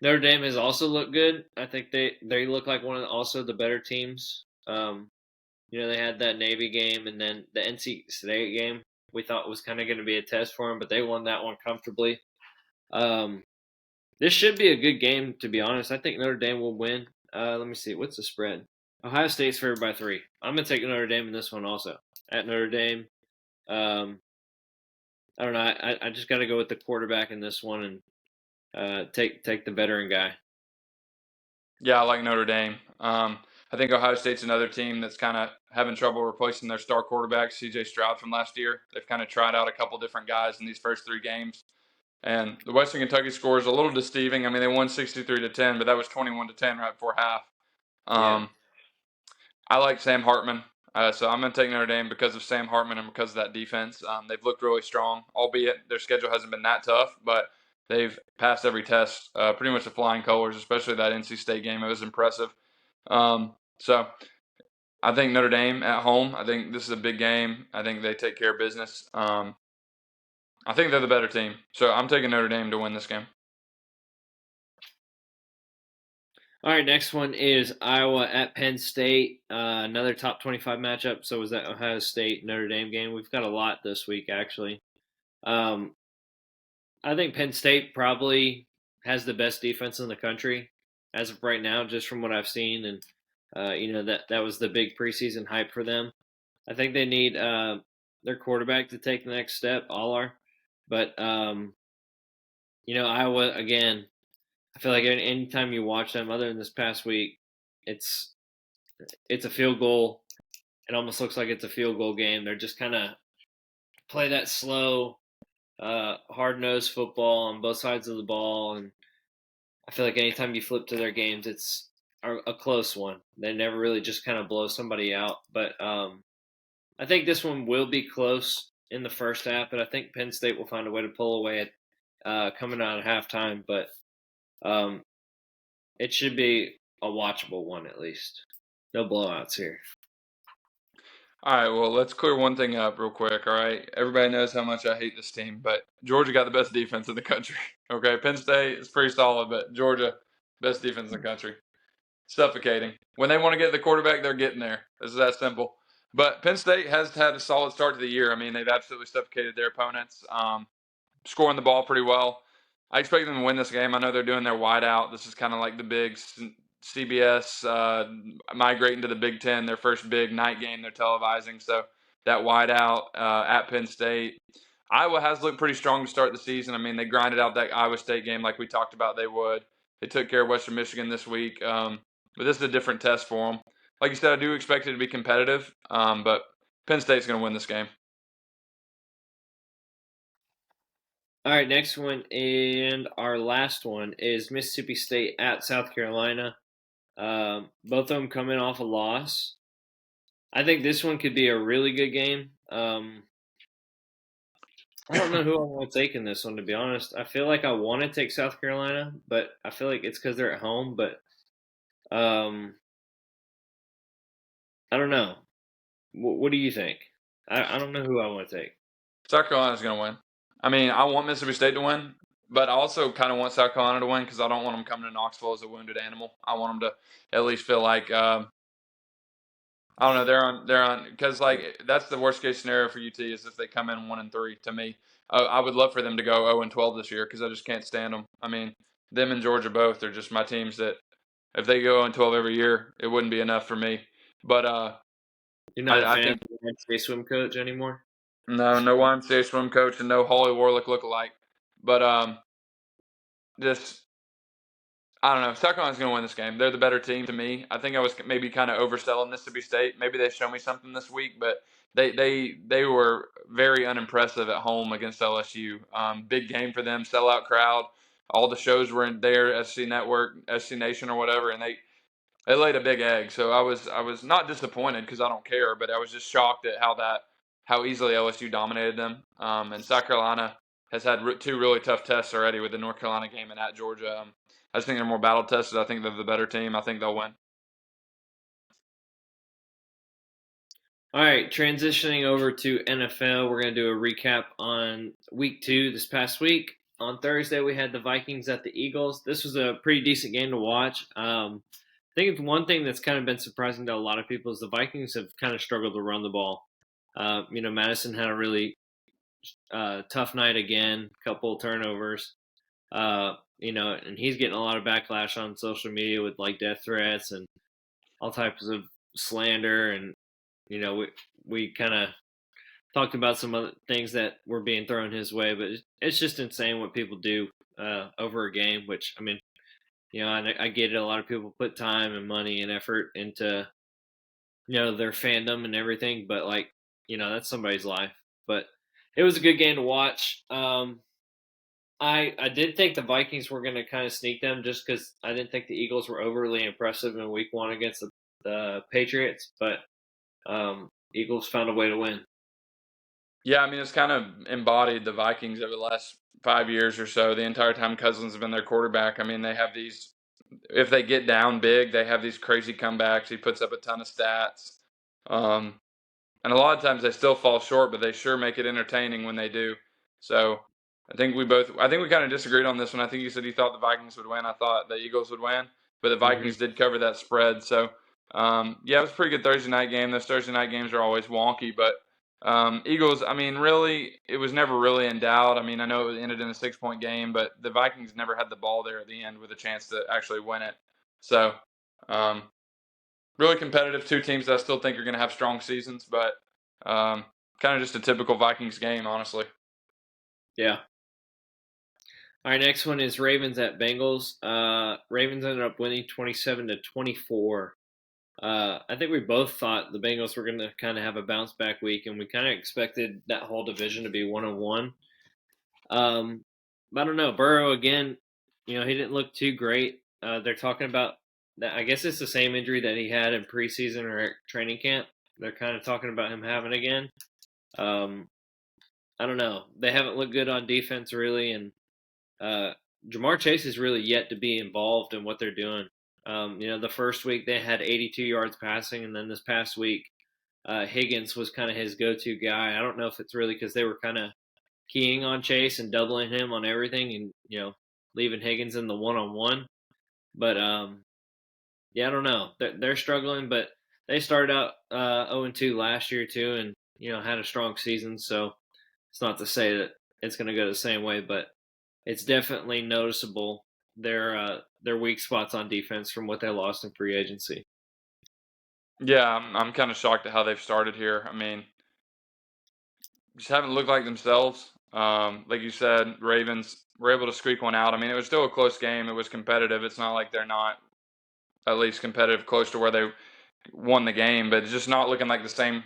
Notre Dame has also looked good. I think they look like one of the better teams. They had that Navy game and then the NC State game we thought was kind of going to be a test for them, but they won that one comfortably. This should be a good game, to be honest. I think Notre Dame will win. Let me see. What's the spread? Ohio State's favored by 3. I'm going to take Notre Dame in this one also. At Notre Dame. I don't know. I just got to go with the quarterback in this one and take the veteran guy. Yeah, I like Notre Dame. I think Ohio State's another team that's kind of having trouble replacing their star quarterback, C.J. Stroud, from last year. They've kind of tried out a couple different guys in these first 3 games. And the Western Kentucky score is a little deceiving. I mean, they won 63-10, but that was 21-10 right before half. Yeah. I like Sam Hartman, so I'm going to take Notre Dame because of Sam Hartman and because of that defense. They've looked really strong, albeit their schedule hasn't been that tough, but they've passed every test pretty much with flying colors, especially that NC State game. It was impressive. So I think Notre Dame at home. I think this is a big game. I think they take care of business. I think they're the better team. So I'm taking Notre Dame to win this game. All right, next one is Iowa at Penn State. Another top 25 matchup. So was that Ohio State Notre Dame game? We've got a lot this week, actually. I think Penn State probably has the best defense in the country as of right now, just from what I've seen, and that was the big preseason hype for them. I think they need their quarterback to take the next step. All are, but Iowa again. I feel like anytime you watch them, other than this past week, it's a field goal. It almost looks like it's a field goal game. They're just kind of play that slow, hard-nosed football on both sides of the ball, and I feel like anytime you flip to their games, it's a close one. They never really just kind of blow somebody out. But I think this one will be close in the first half, but I think Penn State will find a way to pull away at coming out at halftime. But it should be a watchable one at least. No blowouts here. All right, well, let's clear one thing up real quick, all right? Everybody knows how much I hate this team, but Georgia got the best defense in the country, okay? Penn State is pretty solid, but Georgia, best defense in the country. Suffocating. When they want to get the quarterback, they're getting there. It's that simple. But Penn State has had a solid start to the year. I mean, they've absolutely suffocated their opponents, scoring the ball pretty well. I expect them to win this game. I know they're doing their wideout. This is kind of like the big CBS migrating to the Big Ten, their first big night game they're televising. So that wideout at Penn State. Iowa has looked pretty strong to start the season. I mean, they grinded out that Iowa State game like we talked about they would. They took care of Western Michigan this week. But this is a different test for them. Like you said, I do expect it to be competitive, but Penn State's going to win this game. All right, next one and our last one is Mississippi State at South Carolina. Both of them coming off a loss. I think this one could be a really good game. I don't know who I want to take in this one, to be honest. I feel like I want to take South Carolina, but I feel like it's because they're at home. But I don't know. What do you think? I don't know who I want to take. South Carolina's going to win. I mean, I want Mississippi State to win, but I also kind of want South Carolina to win because I don't want them coming to Knoxville as a wounded animal. I want them to at least feel like I don't know. They're on because like that's the worst case scenario for UT is if they come in 1-3. To me, I would love for them to go 0-12 this year because I just can't stand them. I mean, them and Georgia both are just my teams that if they go 0-12 every year, it wouldn't be enough for me. But You're not a I fan think of the NCAA swim coach anymore? no YMCA swim coach and no Holly Warlick lookalike. But just I don't know. South Carolina's going to win this game. They're the better team to me. I think I was maybe kind of overselling Mississippi State. Maybe they show me something this week, but they were very unimpressive at home against LSU. Big game for them, sellout crowd. All the shows were in there, SC Network, SC Nation, or whatever, and they laid a big egg. So I was not disappointed because I don't care, but I was just shocked at how easily LSU dominated them. And South Carolina has had 2 really tough tests already with the North Carolina game and at Georgia. I just think they're more battle tested. I think they're the better team. I think they'll win. All right, transitioning over to NFL, we're going to do a recap on week 2 this past week. On Thursday, we had the Vikings at the Eagles. This was a pretty decent game to watch. I think it's one thing that's kind of been surprising to a lot of people is the Vikings have kind of struggled to run the ball. Madison had a really tough night again, couple turnovers. And he's getting a lot of backlash on social media with like death threats and all types of slander. And we kind of talked about some other things that were being thrown his way, but it's just insane what people do over a game. Which I mean, I get it. A lot of people put time and money and effort into their fandom and everything, but like that's somebody's life. But it was a good game to watch. I did think the Vikings were going to kind of sneak them just because I didn't think the Eagles were overly impressive in Week 1 against the Patriots, but Eagles found a way to win. Yeah, I mean, it's kind of embodied the Vikings over the last 5 years or so. The entire time Cousins has been their quarterback. I mean, they have these, if they get down big, they have these crazy comebacks. He puts up a ton of stats. And a lot of times they still fall short, but they sure make it entertaining when they do. So I think we kind of disagreed on this one. I think you said you thought the Vikings would win. I thought the Eagles would win, but the Vikings did cover that spread. So, yeah, it was a pretty good Thursday night game. Those Thursday night games are always wonky, but Eagles, I mean, really, it was never really in doubt. I mean, I know it ended in a 6-point game, but the Vikings never had the ball there at the end with a chance to actually win it. So, really competitive. Two teams that I still think are going to have strong seasons, but kind of just a typical Vikings game, honestly. Yeah. All right, next one is Ravens at Bengals. Ravens ended up winning 27-24. I think we both thought the Bengals were going to kind of have a bounce back week, and we kind of expected that whole division to be 1-1. But I don't know. Burrow again, he didn't look too great. They're talking about that. I guess it's the same injury that he had in preseason or training camp. They're kind of talking about him having again. I don't know. They haven't looked good on defense really, and Jamar Chase is really yet to be involved in what they're doing. The first week they had 82 yards passing, and then this past week, Higgins was kind of his go-to guy. I don't know if it's really because they were kind of keying on Chase and doubling him on everything, and leaving Higgins in the one-on-one. But yeah, I don't know. They're struggling, but they started out 0-2 last year too, and had a strong season. So it's not to say that it's going to go the same way, but it's definitely noticeable their weak spots on defense from what they lost in free agency. Yeah, I'm kind of shocked at how they've started here. I mean, just haven't looked like themselves. Like you said, Ravens were able to squeak one out. I mean, it was still a close game. It was competitive. It's not like they're not at least competitive close to where they won the game, but it's just not looking like the same,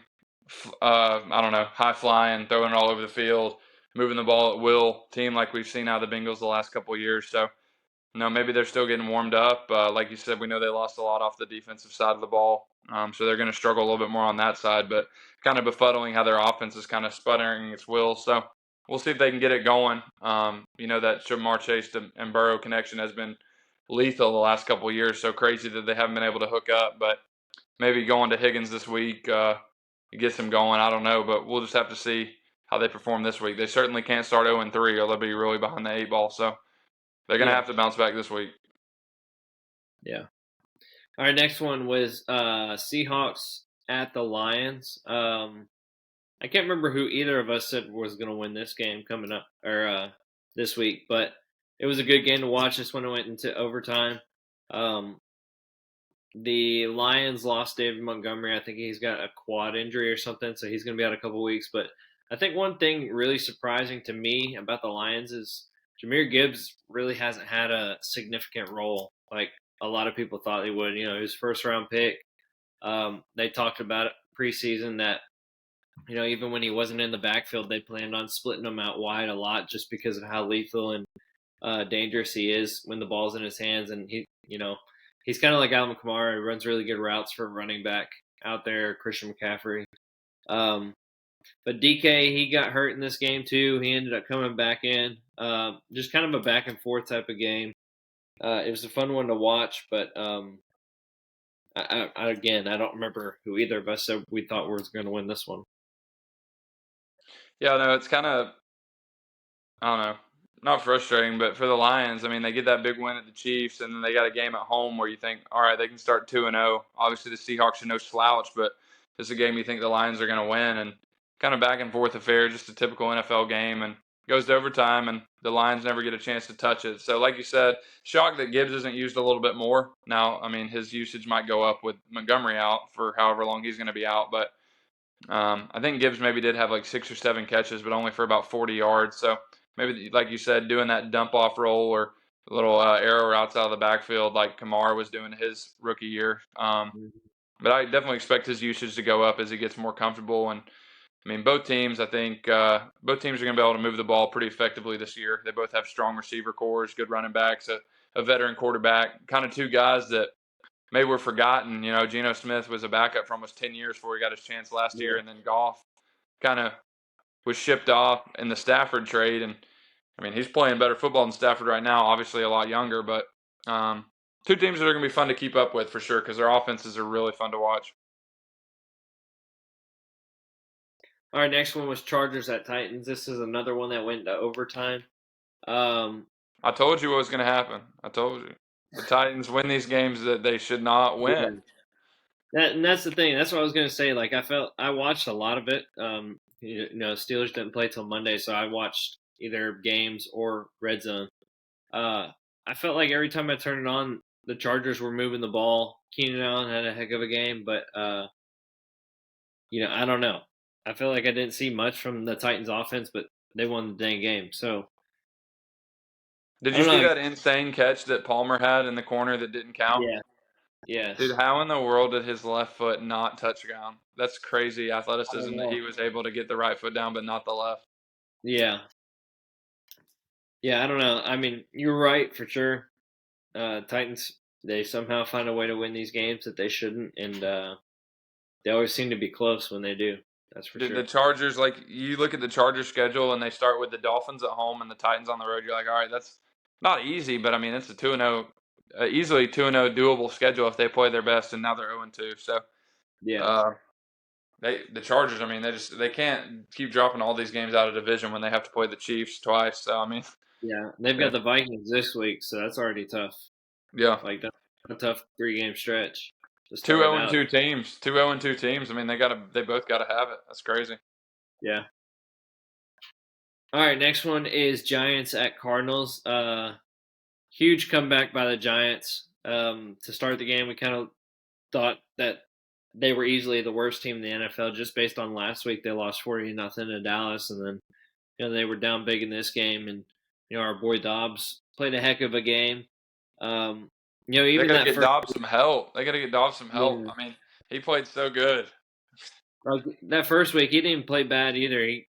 I don't know, high flying, throwing it all over the field, moving the ball at will team like we've seen out of the Bengals the last couple of years. So, maybe they're still getting warmed up. Like you said, we know they lost a lot off the defensive side of the ball. So they're going to struggle a little bit more on that side, but kind of befuddling how their offense is kind of sputtering its will. So we'll see if they can get it going. That Jamar Chase and Burrow connection has been lethal the last couple of years. So crazy that they haven't been able to hook up, but maybe going to Higgins this week gets them going. I don't know, but we'll just have to see how they perform this week. They certainly can't start 0-3 or they'll be really behind the 8 ball. So they're going to have to bounce back this week. Yeah. All right, next one was Seahawks at the Lions. I can't remember who either of us said was going to win this game coming up or this week, but it was a good game to watch. This one went into overtime. The Lions lost David Montgomery. I think he's got a quad injury or something, so he's going to be out a couple weeks. But I think one thing really surprising to me about the Lions is Jahmyr Gibbs really hasn't had a significant role like a lot of people thought he would. He was first-round pick. They talked about it preseason that, even when he wasn't in the backfield, they planned on splitting him out wide a lot just because of how lethal and dangerous he is when the ball's in his hands. And he's kind of like Alvin Kamara. He runs really good routes for a running back out there, Christian McCaffrey. But DK, he got hurt in this game too. He ended up coming back in. Just kind of a back and forth type of game. It was a fun one to watch, but I don't remember who either of us said we thought was going to win this one. Yeah, no, it's kind of, I don't know, not frustrating, but for the Lions, I mean, they get that big win at the Chiefs, and then they got a game at home where you think, all right, they can start 2-0. Obviously, the Seahawks are no slouch, but this is a game you think the Lions are going to win, and kind of back and forth affair, just a typical NFL game, and goes to overtime, and the Lions never get a chance to touch it. So, like you said, shocked that Gibbs isn't used a little bit more. Now, I mean, his usage might go up with Montgomery out for however long he's going to be out, but I think Gibbs maybe did have like 6 or 7 catches, but only for about 40 yards. So maybe, like you said, doing that dump off roll or little arrow routes out of the backfield like Kamara was doing his rookie year. But I definitely expect his usage to go up as he gets more comfortable. And I mean, both teams, I think both teams are going to be able to move the ball pretty effectively this year. They both have strong receiver cores, good running backs, a veteran quarterback, kind of two guys that maybe were forgotten. You know, Geno Smith was a backup for almost 10 years before he got his chance last year, and then Goff kind of was shipped off in the Stafford trade. And I mean, he's playing better football than Stafford right now, obviously a lot younger, but two teams that are going to be fun to keep up with for sure because their offenses are really fun to watch. All right, next one was Chargers at Titans. This is another one that went to overtime. I told you what was going to happen. I told you. The Titans win these games that they should not win. And that's the thing. That's what I was going to say. Like, I watched a lot of it. Steelers didn't play till Monday, so I watched either games or Red Zone. I felt like every time I turned it on, the Chargers were moving the ball. Keenan Allen had a heck of a game, but I don't know. I feel like I didn't see much from the Titans offense, but they won the dang game. So, did you see that insane catch that Palmer had in the corner that didn't count? Yeah. Yes. Dude, how in the world did his left foot not touch ground? That's crazy athleticism that he was able to get the right foot down, but not the left. Yeah. Yeah, I don't know. I mean, you're right for sure. Titans, they somehow find a way to win these games that they shouldn't, and they always seem to be close when they do. That's for sure. The Chargers, like, you look at the Chargers schedule and they start with the Dolphins at home and the Titans on the road. You're like, all right, that's not easy, but I mean, it's a 2-0, easily 2-0 doable schedule if they play their best, and now they're 0-2. So, yeah, the Chargers, I mean, they can't keep dropping all these games out of division when they have to play the Chiefs twice. So, I mean, yeah, they've got the Vikings this week, so that's already tough. Yeah, like that's a tough 3-game stretch. 2-0-2 teams, 2-0-2 teams. I mean, they both got to have it. That's crazy. Yeah. All right, next one is Giants at Cardinals. Huge comeback by the Giants. To start the game, we kind of thought that they were easily the worst team in the NFL just based on last week. They lost 40-0 to Dallas, and then they were down big in this game. And our boy Dobbs played a heck of a game. Even they got to get Dobbs some help. They got to get Dobbs some help. Yeah. I mean, he played so good. That first week, he didn't play bad either. He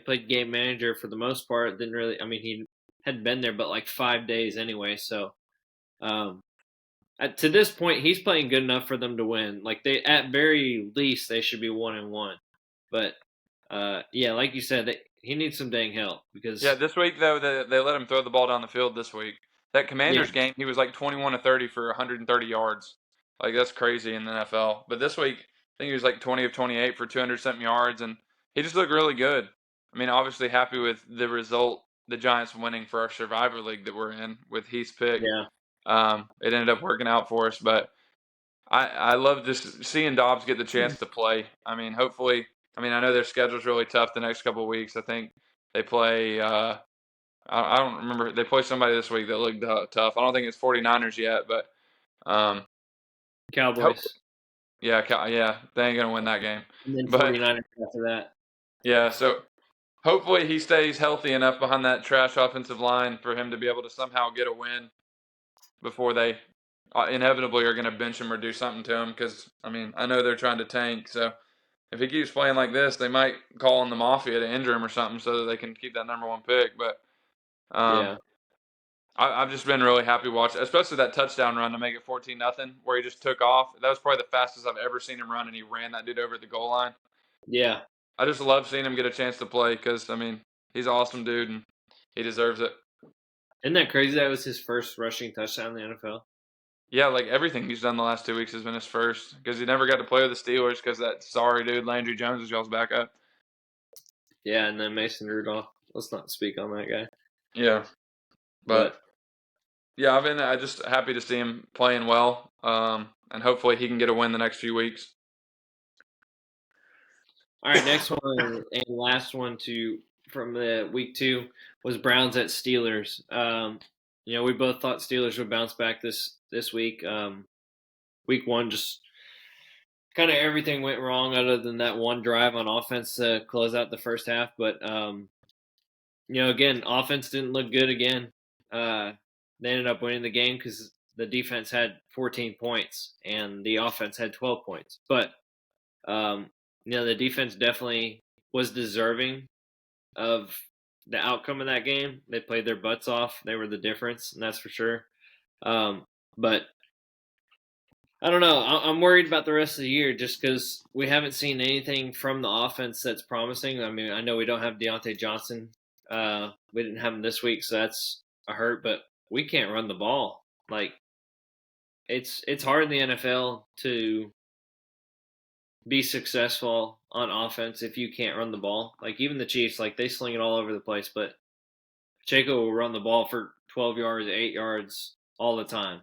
played game manager for the most part. Didn't really. I mean, he had been there, but like 5 days anyway. So, to this point, he's playing good enough for them to win. Like at very least, they should be 1-1. But like you said, he needs some dang help because this week though they let him throw the ball down the field this week. That Commanders game, he was like 21-30 for 130 yards. Like, that's crazy in the NFL. But this week, I think he was like 20 of 28 for 200-something yards, and he just looked really good. I mean, obviously happy with the result, the Giants winning for our Survivor League that we're in with Heath's pick. Yeah. It ended up working out for us, but I love just seeing Dobbs get the chance to play. I mean, hopefully, I know their schedule's really tough the next couple of weeks. I think they play I don't remember. They play somebody this week that looked tough. I don't think it's 49ers yet, but Cowboys. Yeah, they ain't going to win that game. And then 49ers after that. Yeah, so hopefully he stays healthy enough behind that trash offensive line for him to be able to somehow get a win before they inevitably are going to bench him or do something to him because, I know they're trying to tank. So if he keeps playing like this, they might call on the Mafia to injure him or something so that they can keep that number 1 pick. But I've just been really happy watching, especially that touchdown run to make it 14-0, where he just took off. That was probably the fastest I've ever seen him run, and he ran that dude over the goal line. Yeah. I just love seeing him get a chance to play because, he's an awesome dude, and he deserves it. Isn't that crazy? That was his first rushing touchdown in the NFL. Yeah, like everything he's done the last 2 weeks has been his first because he never got to play with the Steelers because that sorry dude Landry Jones is y'all's backup. Yeah, and then Mason Rudolph. Let's not speak on that guy. Yeah, but yeah, I'm just happy to see him playing well, and hopefully he can get a win the next few weeks. All right, next one and last one from the week 2 was Browns at Steelers. We both thought Steelers would bounce back this week. Week 1 just kind of everything went wrong other than that one drive on offense to close out the first half. But again, offense didn't look good again. They ended up winning the game because the defense had 14 points and the offense had 12 points. But the defense definitely was deserving of the outcome of that game. They played their butts off. They were the difference, and that's for sure. But I don't know. I'm worried about the rest of the year just because we haven't seen anything from the offense that's promising. I mean, I know we don't have Deontay Johnson. We didn't have him this week, so that's a hurt. But we can't run the ball. Like it's hard in the NFL to be successful on offense if you can't run the ball. Like even the Chiefs, like they sling it all over the place, but Pacheco will run the ball for 12 yards, 8 yards all the time.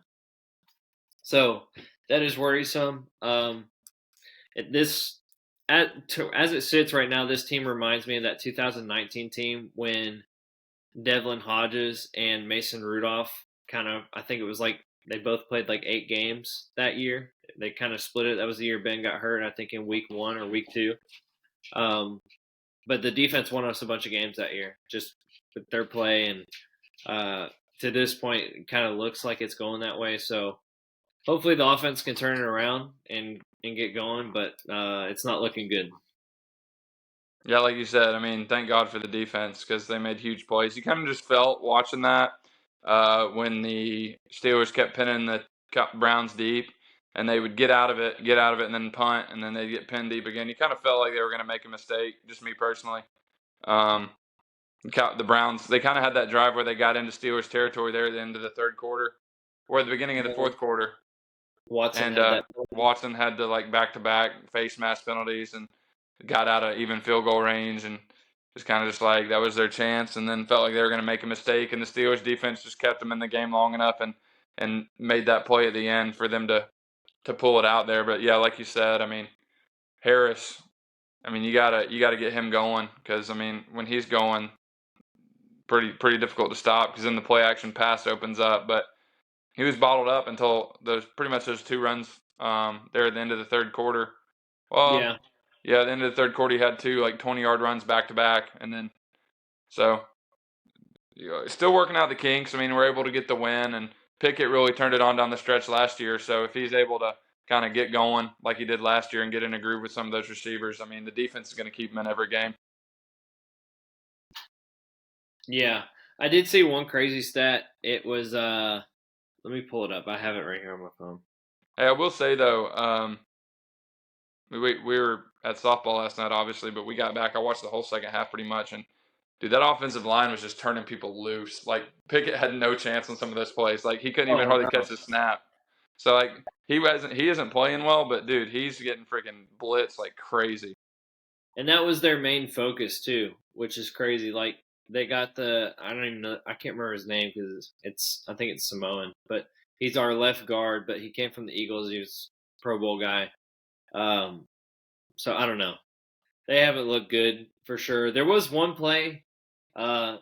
So that is worrisome. As it sits right now, this team reminds me of that 2019 team when Devlin Hodges and Mason Rudolph I think it was like they both played like 8 games that year. They kind of split it. That was the year Ben got hurt, I think in week 1 or week 2. But the defense won us a bunch of games that year just with their play. And to this point, it kind of looks like it's going that way. So hopefully the offense can turn it around and get going, but it's not looking good. Yeah, like you said, I mean, thank God for the defense because they made huge plays. You kind of just felt watching that when the Steelers kept pinning the Browns deep, and they would get out of it, and then punt, and then they'd get pinned deep again. You kind of felt like they were going to make a mistake, just me personally. The Browns, they kind of had that drive where they got into Steelers territory there at the end of the third quarter, or at the beginning of the fourth quarter. Watson had the like back-to-back face mask penalties and got out of even field goal range, and just kind of just like that was their chance, and then felt like they were going to make a mistake, and the Steelers defense just kept them in the game long enough and made that play at the end for them to pull it out there. But yeah, like you said, I mean, Harris, I mean, you gotta get him going because I mean when he's going, pretty difficult to stop because then the play action pass opens up, but he was bottled up until those 2 runs there at the end of the third quarter. Well, yeah, at the end of the third quarter, he had 2 like 20-yard runs back to back, and then so still working out the kinks. I mean, we're able to get the win, and Pickett really turned it on down the stretch last year. So if he's able to kind of get going like he did last year and get in a groove with some of those receivers, I mean, the defense is going to keep him in every game. Yeah, I did see one crazy stat. It was let me pull it up. I have it right here on my phone. Hey, I will say though, we were at softball last night, obviously, but we got back. I watched the whole second half pretty much, and dude, that offensive line was just turning people loose. Like Pickett had no chance on some of those plays. Like he couldn't even hardly catch the snap. So like he isn't playing well, but dude, he's getting freaking blitzed like crazy. And that was their main focus too, which is crazy. Like they got I don't even know, I can't remember his name because I think it's Samoan, but he's our left guard, but he came from the Eagles. He was a Pro Bowl guy. So I don't know. They haven't looked good for sure. There was one play that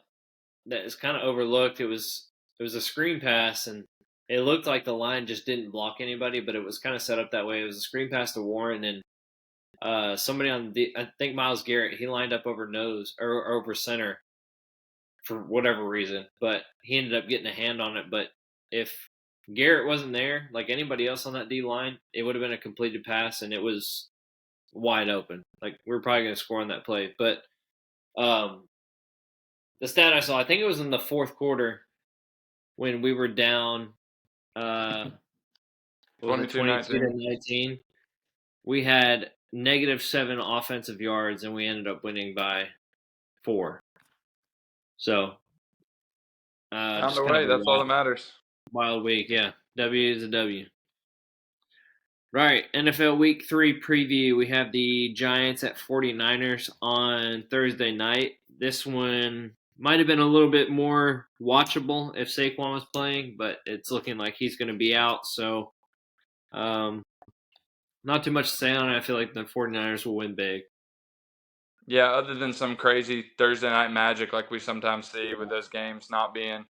is kind of overlooked. It was a screen pass, and it looked like the line just didn't block anybody, but it was kind of set up that way. It was a screen pass to Warren, and somebody I think Myles Garrett, he lined up over nose or over center for whatever reason, but he ended up getting a hand on it. But if Garrett wasn't there, like anybody else on that D line, it would have been a completed pass, and it was wide open. Like we were probably going to score on that play. But the stat I saw, I think it was in the fourth quarter when we were down 22-19. We had -7 offensive yards, and we ended up winning by 4. So on the way, that's all that matters. Wild week, yeah. W is a W. Right, NFL Week 3 preview. We have the Giants at 49ers on Thursday night. This one might have been a little bit more watchable if Saquon was playing, but it's looking like he's going to be out. So not too much to say on it. I feel like the 49ers will win big. Yeah, other than some crazy Thursday night magic like we sometimes see with those games not being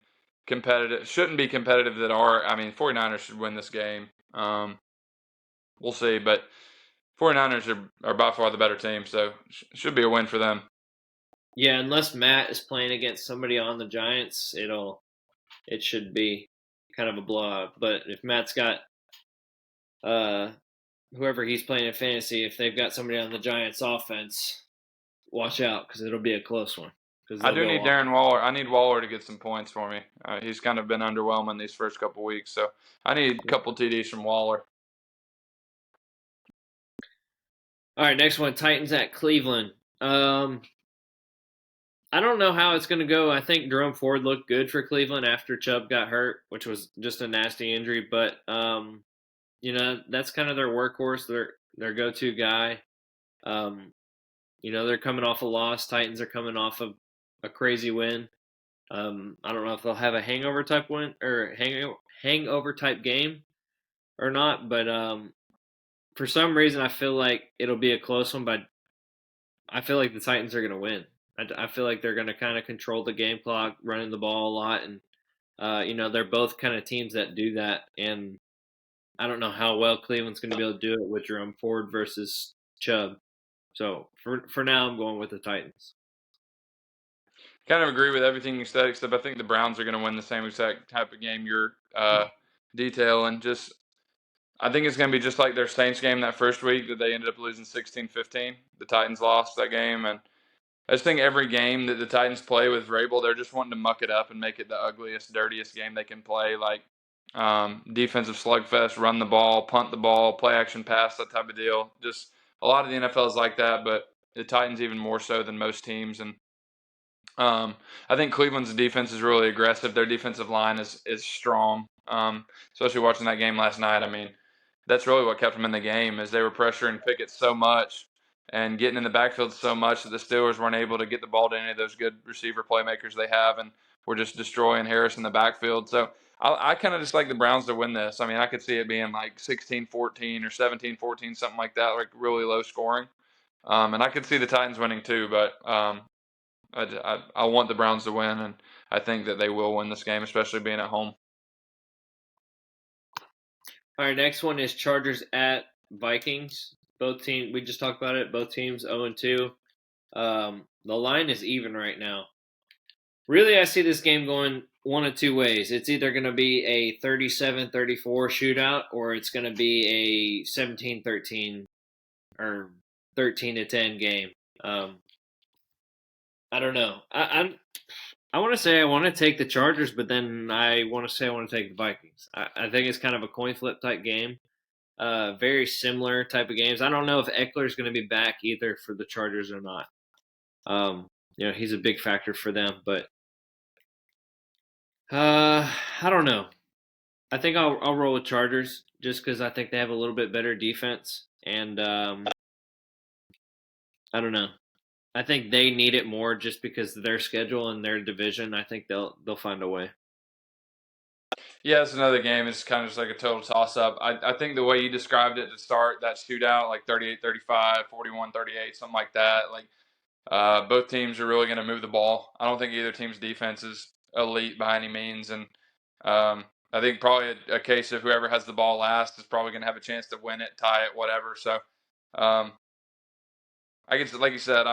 competitive, shouldn't be competitive that are. I mean, 49ers should win this game. We'll see, but 49ers are by far the better team, so should be a win for them. Yeah, unless Matt is playing against somebody on the Giants, it should be kind of a blowout. But if Matt's got uh, whoever he's playing in fantasy, if they've got somebody on the Giants offense, watch out because it'll be a close one. Because I they'll do go need off. Darren Waller. I need Waller to get some points for me. He's kind of been underwhelming these first couple weeks, so I need a couple TDs from Waller. All right, next one: Titans at Cleveland. I don't know how it's going to go. I think Jerome Ford looked good for Cleveland after Chubb got hurt, which was just a nasty injury. But that's kind of their workhorse, their go-to guy. They're coming off a loss. Titans are coming off of a crazy win. I don't know if they'll have a hangover type win or hangover type game or not, but for some reason I feel like it'll be a close one. But I feel like the Titans are going to win. I feel like they're going to kind of control the game clock, running the ball a lot, and they're both kind of teams that do that. And I don't know how well Cleveland's going to be able to do it with Jerome Ford versus Chubb. So for now, I'm going with the Titans. Kind of agree with everything you said, except I think the Browns are going to win the same exact type of game you're detailing. I think it's going to be just like their Saints game that first week that they ended up losing 16-15. The Titans lost that game, and I just think every game that the Titans play with Vrabel, they're just wanting to muck it up and make it the ugliest, dirtiest game they can play. Like defensive slugfest, run the ball, punt the ball, play action pass, that type of deal. Just a lot of the NFL is like that, but the Titans even more so than most teams. And I think Cleveland's defense is really aggressive. Their defensive line is strong, especially watching that game last night. I mean, that's really what kept them in the game is they were pressuring Pickett so much and getting in the backfield so much that the Steelers weren't able to get the ball to any of those good receiver playmakers they have, and were just destroying Harris in the backfield. So I kind of just like the Browns to win this. I mean, I could see it being like 16-14 or 17-14, something like that, like really low scoring. And I could see the Titans winning too, but I want the Browns to win, and I think that they will win this game, especially being at home. All right, next one is Chargers at Vikings. Both teams, we just talked about it. Both teams 0-2. The line is even right now. Really, I see this game going one of two ways. It's either going to be a 37-34 shootout, or it's going to be a 17-13 or 13-10 game. I don't know. I want to say I want to take the Chargers, but then I want to say I want to take the Vikings. I think it's kind of a coin flip type game. Very similar type of games. I don't know if Eckler is going to be back either for the Chargers or not. He's a big factor for them, but I don't know. I think I'll roll with Chargers just because I think they have a little bit better defense, and I don't know. I think they need it more just because of their schedule and their division. I think they'll find a way. Yeah, it's another game. It's kind of just like a total toss-up. I think the way you described it to start that shootout, like 38-35, 41-38, something like that, like both teams are really going to move the ball. I don't think either team's defense is elite by any means, and I think probably a case of whoever has the ball last is probably going to have a chance to win it, tie it, whatever. So um, I guess, like you said,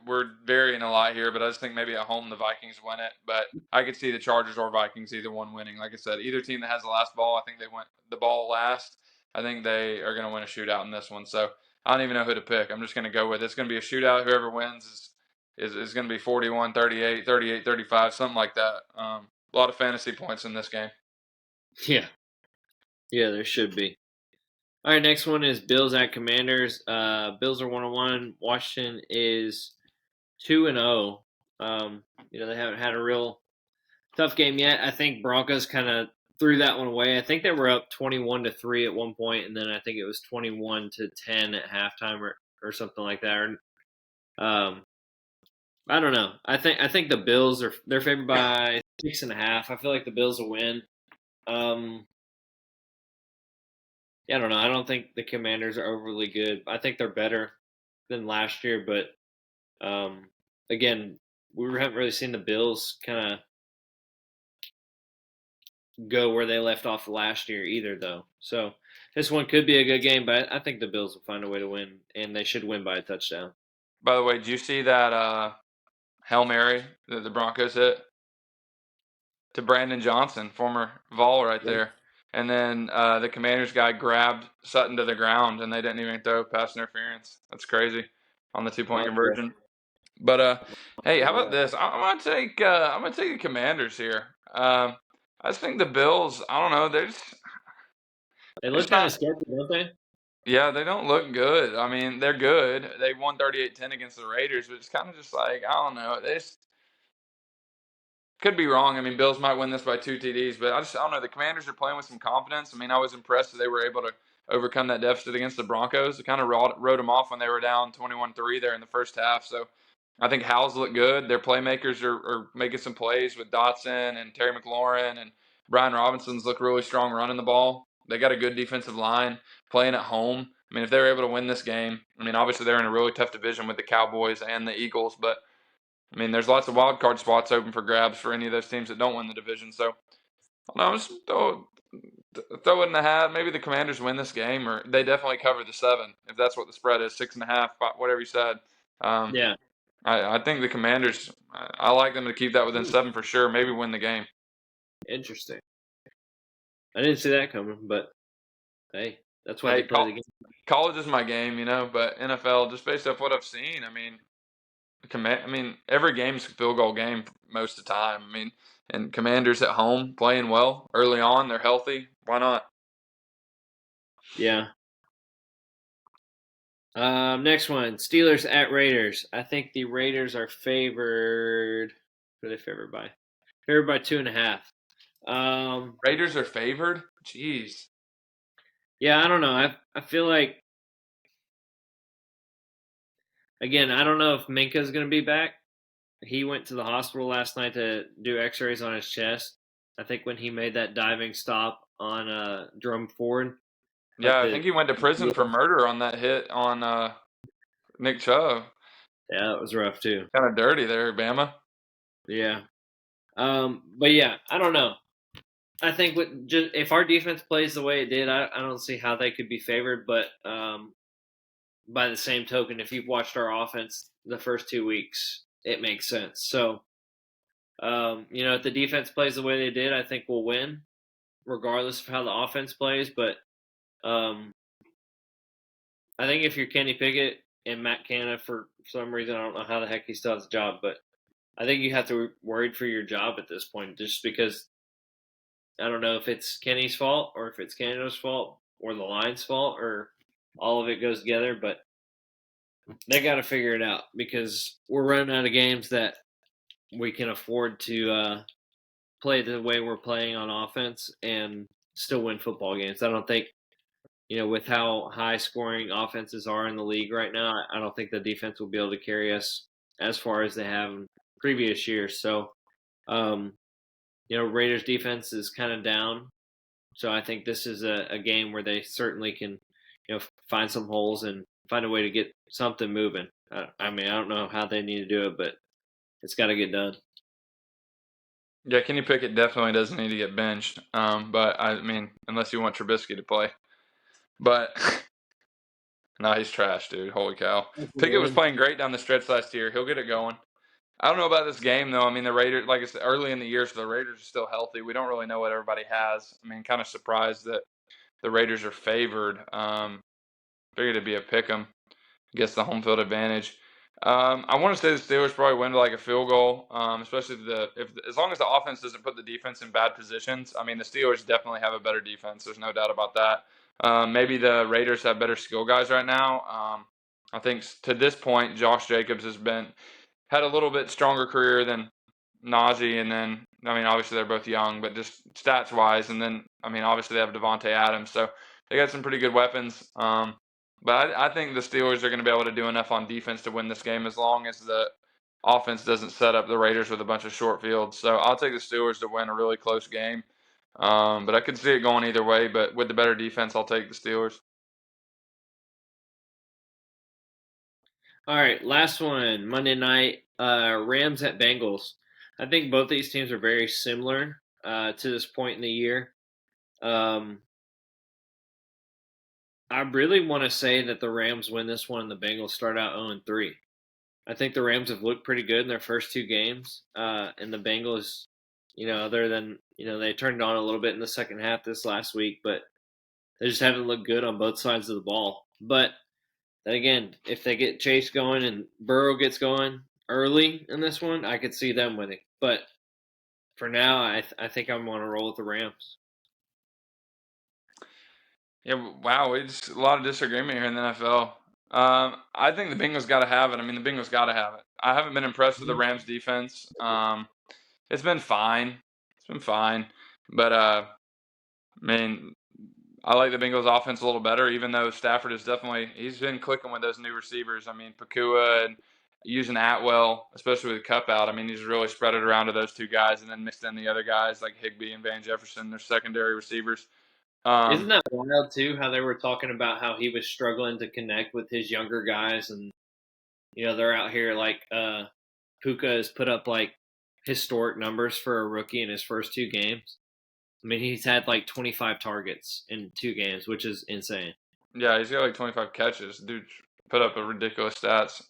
we're varying a lot here, but I just think maybe at home the Vikings win it. But I could see the Chargers or Vikings, either one winning. Like I said, either team that has the last ball, I think they went the ball last. I think they are going to win a shootout in this one. So I don't even know who to pick. I'm just going to go with it. It's going to be a shootout. Whoever wins is going to be 41-38, 38-35, something like that. A lot of fantasy points in this game. Yeah, there should be. All right, next one is Bills at Commanders. Bills are 1-1. Washington is 2-0. They haven't had a real tough game yet. I think Broncos kind of threw that one away. I think they were up 21-3 at one point, and then I think it was 21-10 at halftime or something like that. I don't know. I think the Bills they're favored by 6.5. I feel like the Bills will win. I don't know. I don't think the Commanders are overly good. I think they're better than last year, but Again, we haven't really seen the Bills kind of go where they left off last year either, though. So this one could be a good game, but I think the Bills will find a way to win, and they should win by a touchdown. By the way, did you see that Hail Mary that the Broncos hit to Brandon Johnson, former Vol right there? And then the Commanders guy grabbed Sutton to the ground, and they didn't even throw pass interference. That's crazy on the 2-point conversion. But hey, how about this? I'm gonna take the Commanders here. I just think the Bills. I don't know. They look kind of sketchy, don't they? Yeah, they don't look good. I mean, they're good. They won 38-10 against the Raiders, but it's kind of just like I don't know. They just could be wrong. I mean, Bills might win this by 2 TDs, but I don't know. The Commanders are playing with some confidence. I mean, I was impressed that they were able to overcome that deficit against the Broncos. They kind of wrote them off when they were down 21-3 there in the first half. So I think Howell's look good. Their playmakers are making some plays with Dotson and Terry McLaurin, and Brian Robinson's look really strong running the ball. They got a good defensive line playing at home. I mean, if they're able to win this game, I mean, obviously they're in a really tough division with the Cowboys and the Eagles, but I mean, there's lots of wild card spots open for grabs for any of those teams that don't win the division. So, I don't know, just throw it in the hat. Maybe the Commanders win this game, or they definitely cover the 7 if that's what the spread is, 6.5, whatever you said. Yeah. I think the Commanders. I like them to keep that within 7 for sure. Maybe win the game. Interesting. I didn't see that coming, but hey, that's why they play the game. College is my game, but NFL, just based off what I've seen, I mean, every game's a field goal game most of the time. I mean, and Commanders at home playing well early on. They're healthy. Why not? Yeah. Next one, Steelers at Raiders. I think the Raiders are favored. Who are they favored by? Favored by 2.5. Raiders are favored? Jeez. Yeah, I don't know. I feel like, again, I don't know if Minka's going to be back. He went to the hospital last night to do x-rays on his chest. I think when he made that diving stop on Drum Ford. Yeah, I think he went to prison for murder on that hit on Nick Chubb. Yeah, that was rough too. Kind of dirty there, Bama. Yeah. But yeah, I don't know. I think if our defense plays the way it did, I don't see how they could be favored. But by the same token, if you've watched our offense the first 2 weeks, it makes sense. So, if the defense plays the way they did, I think we'll win, regardless of how the offense plays. But I think if you're Kenny Pickett and Matt Canada, for some reason, I don't know how the heck he still has a job, but I think you have to be worried for your job at this point, just because I don't know if it's Kenny's fault or if it's Canada's fault or the line's fault or all of it goes together, but they got to figure it out because we're running out of games that we can afford to play the way we're playing on offense and still win football games. I don't think, with how high scoring offenses are in the league right now, I don't think the defense will be able to carry us as far as they have in previous years. So, Raiders defense is kind of down. So I think this is a game where they certainly can, find some holes and find a way to get something moving. I mean, I don't know how they need to do it, but it's got to get done. Yeah, Kenny Pickett definitely doesn't need to get benched. But I mean, unless you want Trubisky to play. But no, he's trash, dude. Holy cow. Pickett was playing great down the stretch last year. He'll get it going. I don't know about this game, though. I mean, the Raiders, like I said, early in the year, so the Raiders are still healthy. We don't really know what everybody has. I mean, kind of surprised that the Raiders are favored. Figured it'd be a pick 'em. Gets the home field advantage. I want to say the Steelers probably win by like a field goal, especially if as long as the offense doesn't put the defense in bad positions. I mean, the Steelers definitely have a better defense. There's no doubt about that. Maybe the Raiders have better skill guys right now. I think to this point, Josh Jacobs had a little bit stronger career than Najee, and then I mean, obviously they're both young, but just stats wise, and then I mean, obviously they have Devontae Adams, so they got some pretty good weapons. But I think the Steelers are going to be able to do enough on defense to win this game as long as the offense doesn't set up the Raiders with a bunch of short fields. So I'll take the Steelers to win a really close game. But I could see it going either way. But with the better defense, I'll take the Steelers. All right, last one, Monday night, Rams at Bengals. I think both these teams are very similar to this point in the year. I really want to say that the Rams win this one and the Bengals start out 0-3. I think the Rams have looked pretty good in their first two games, and the Bengals, other than they turned on a little bit in the second half this last week, but they just haven't looked good on both sides of the ball. But then again, if they get Chase going and Burrow gets going early in this one, I could see them winning. But for now, I think I'm going to roll with the Rams. Yeah, wow, it's a lot of disagreement here in the NFL. I think the Bengals got to have it. I mean, the Bengals got to have it. I haven't been impressed with the Rams defense. It's been fine. It's been fine. But, I mean, I like the Bengals offense a little better, even though Stafford is he's been clicking with those new receivers. I mean, Pakua and using Atwell, especially with Cup out. I mean, he's really spread it around to those two guys and then mixed in the other guys like Higbee and Van Jefferson, their secondary receivers. Isn't that wild too? How they were talking about how he was struggling to connect with his younger guys, and they're out here like Puka has put up like historic numbers for a rookie in his first two games. I mean, he's had like 25 targets in 2 games, which is insane. Yeah, he's got like 25 catches. Dude put up a ridiculous stats.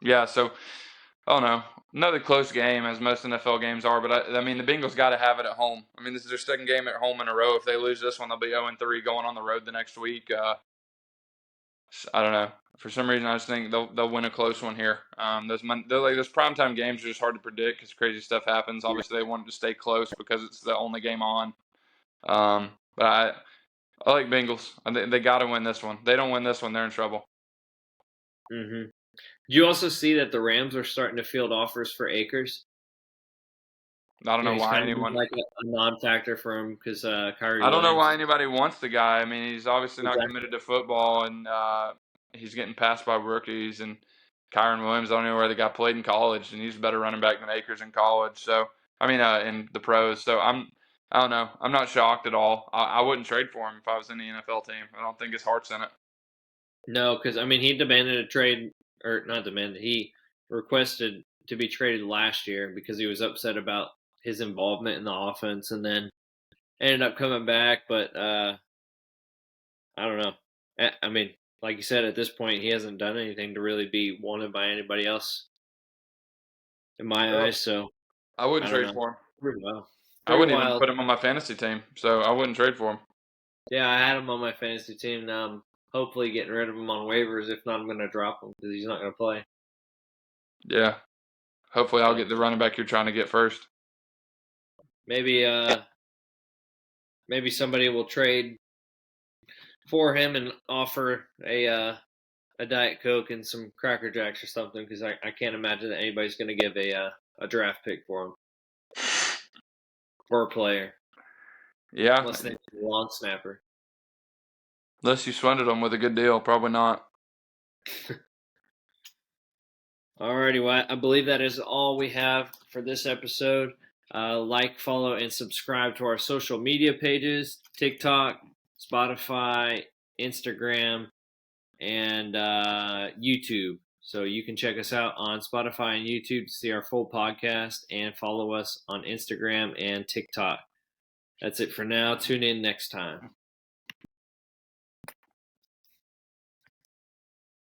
Yeah, so I don't know. Another close game, as most NFL games are, but I mean, the Bengals got to have it at home. I mean, this is their second game at home in a row. If they lose this one, they'll be 0-3 going on the road the next week. I don't know. For some reason, I just think they'll win a close one here. Those primetime games are just hard to predict because crazy stuff happens. Obviously, they want it to stay close because it's the only game on. But I like Bengals. They got to win this one. They don't win this one, they're in trouble. Mm-hmm. Do you also see that the Rams are starting to field offers for Akers? I don't know why anyone like a non-factor for him because Kyrie. I don't know Williams why anybody wants the guy. I mean, he's obviously not exactly. committed to football, and he's getting passed by rookies. And Kyron Williams, I don't know where the guy played in college, and he's a better running back than Akers in college. So, I mean, in the pros. So I don't know. I'm not shocked at all. I wouldn't trade for him if I was in the NFL team. I don't think his heart's in it. No, because I mean, he demanded a trade, or not demanded. He requested to be traded last year because he was upset about his involvement in the offense, and then ended up coming back. But I don't know. I mean, like you said, at this point, he hasn't done anything to really be wanted by anybody else, in my eyes. So I wouldn't I don't trade know. for him. Pretty wild. I Pretty wouldn't even wild. put him on my fantasy team, so I wouldn't trade for him. Yeah, I had him on my fantasy team. Now I'm hopefully getting rid of him on waivers. If not, I'm going to drop him because he's not going to play. Yeah. Hopefully, I'll get the running back you're trying to get first. Maybe maybe somebody will trade for him and offer a Diet Coke and some Cracker Jacks or something because I can't imagine that anybody's going to give a draft pick for him for a player. Yeah. Unless they're a long snapper. Unless you swindled them with a good deal, probably not. Alrighty, well, I believe that is all we have for this episode. Like, follow, and subscribe to our social media pages: TikTok, Spotify, Instagram, and YouTube. So you can check us out on Spotify and YouTube to see our full podcast and follow us on Instagram and TikTok. That's it for now. Tune in next time.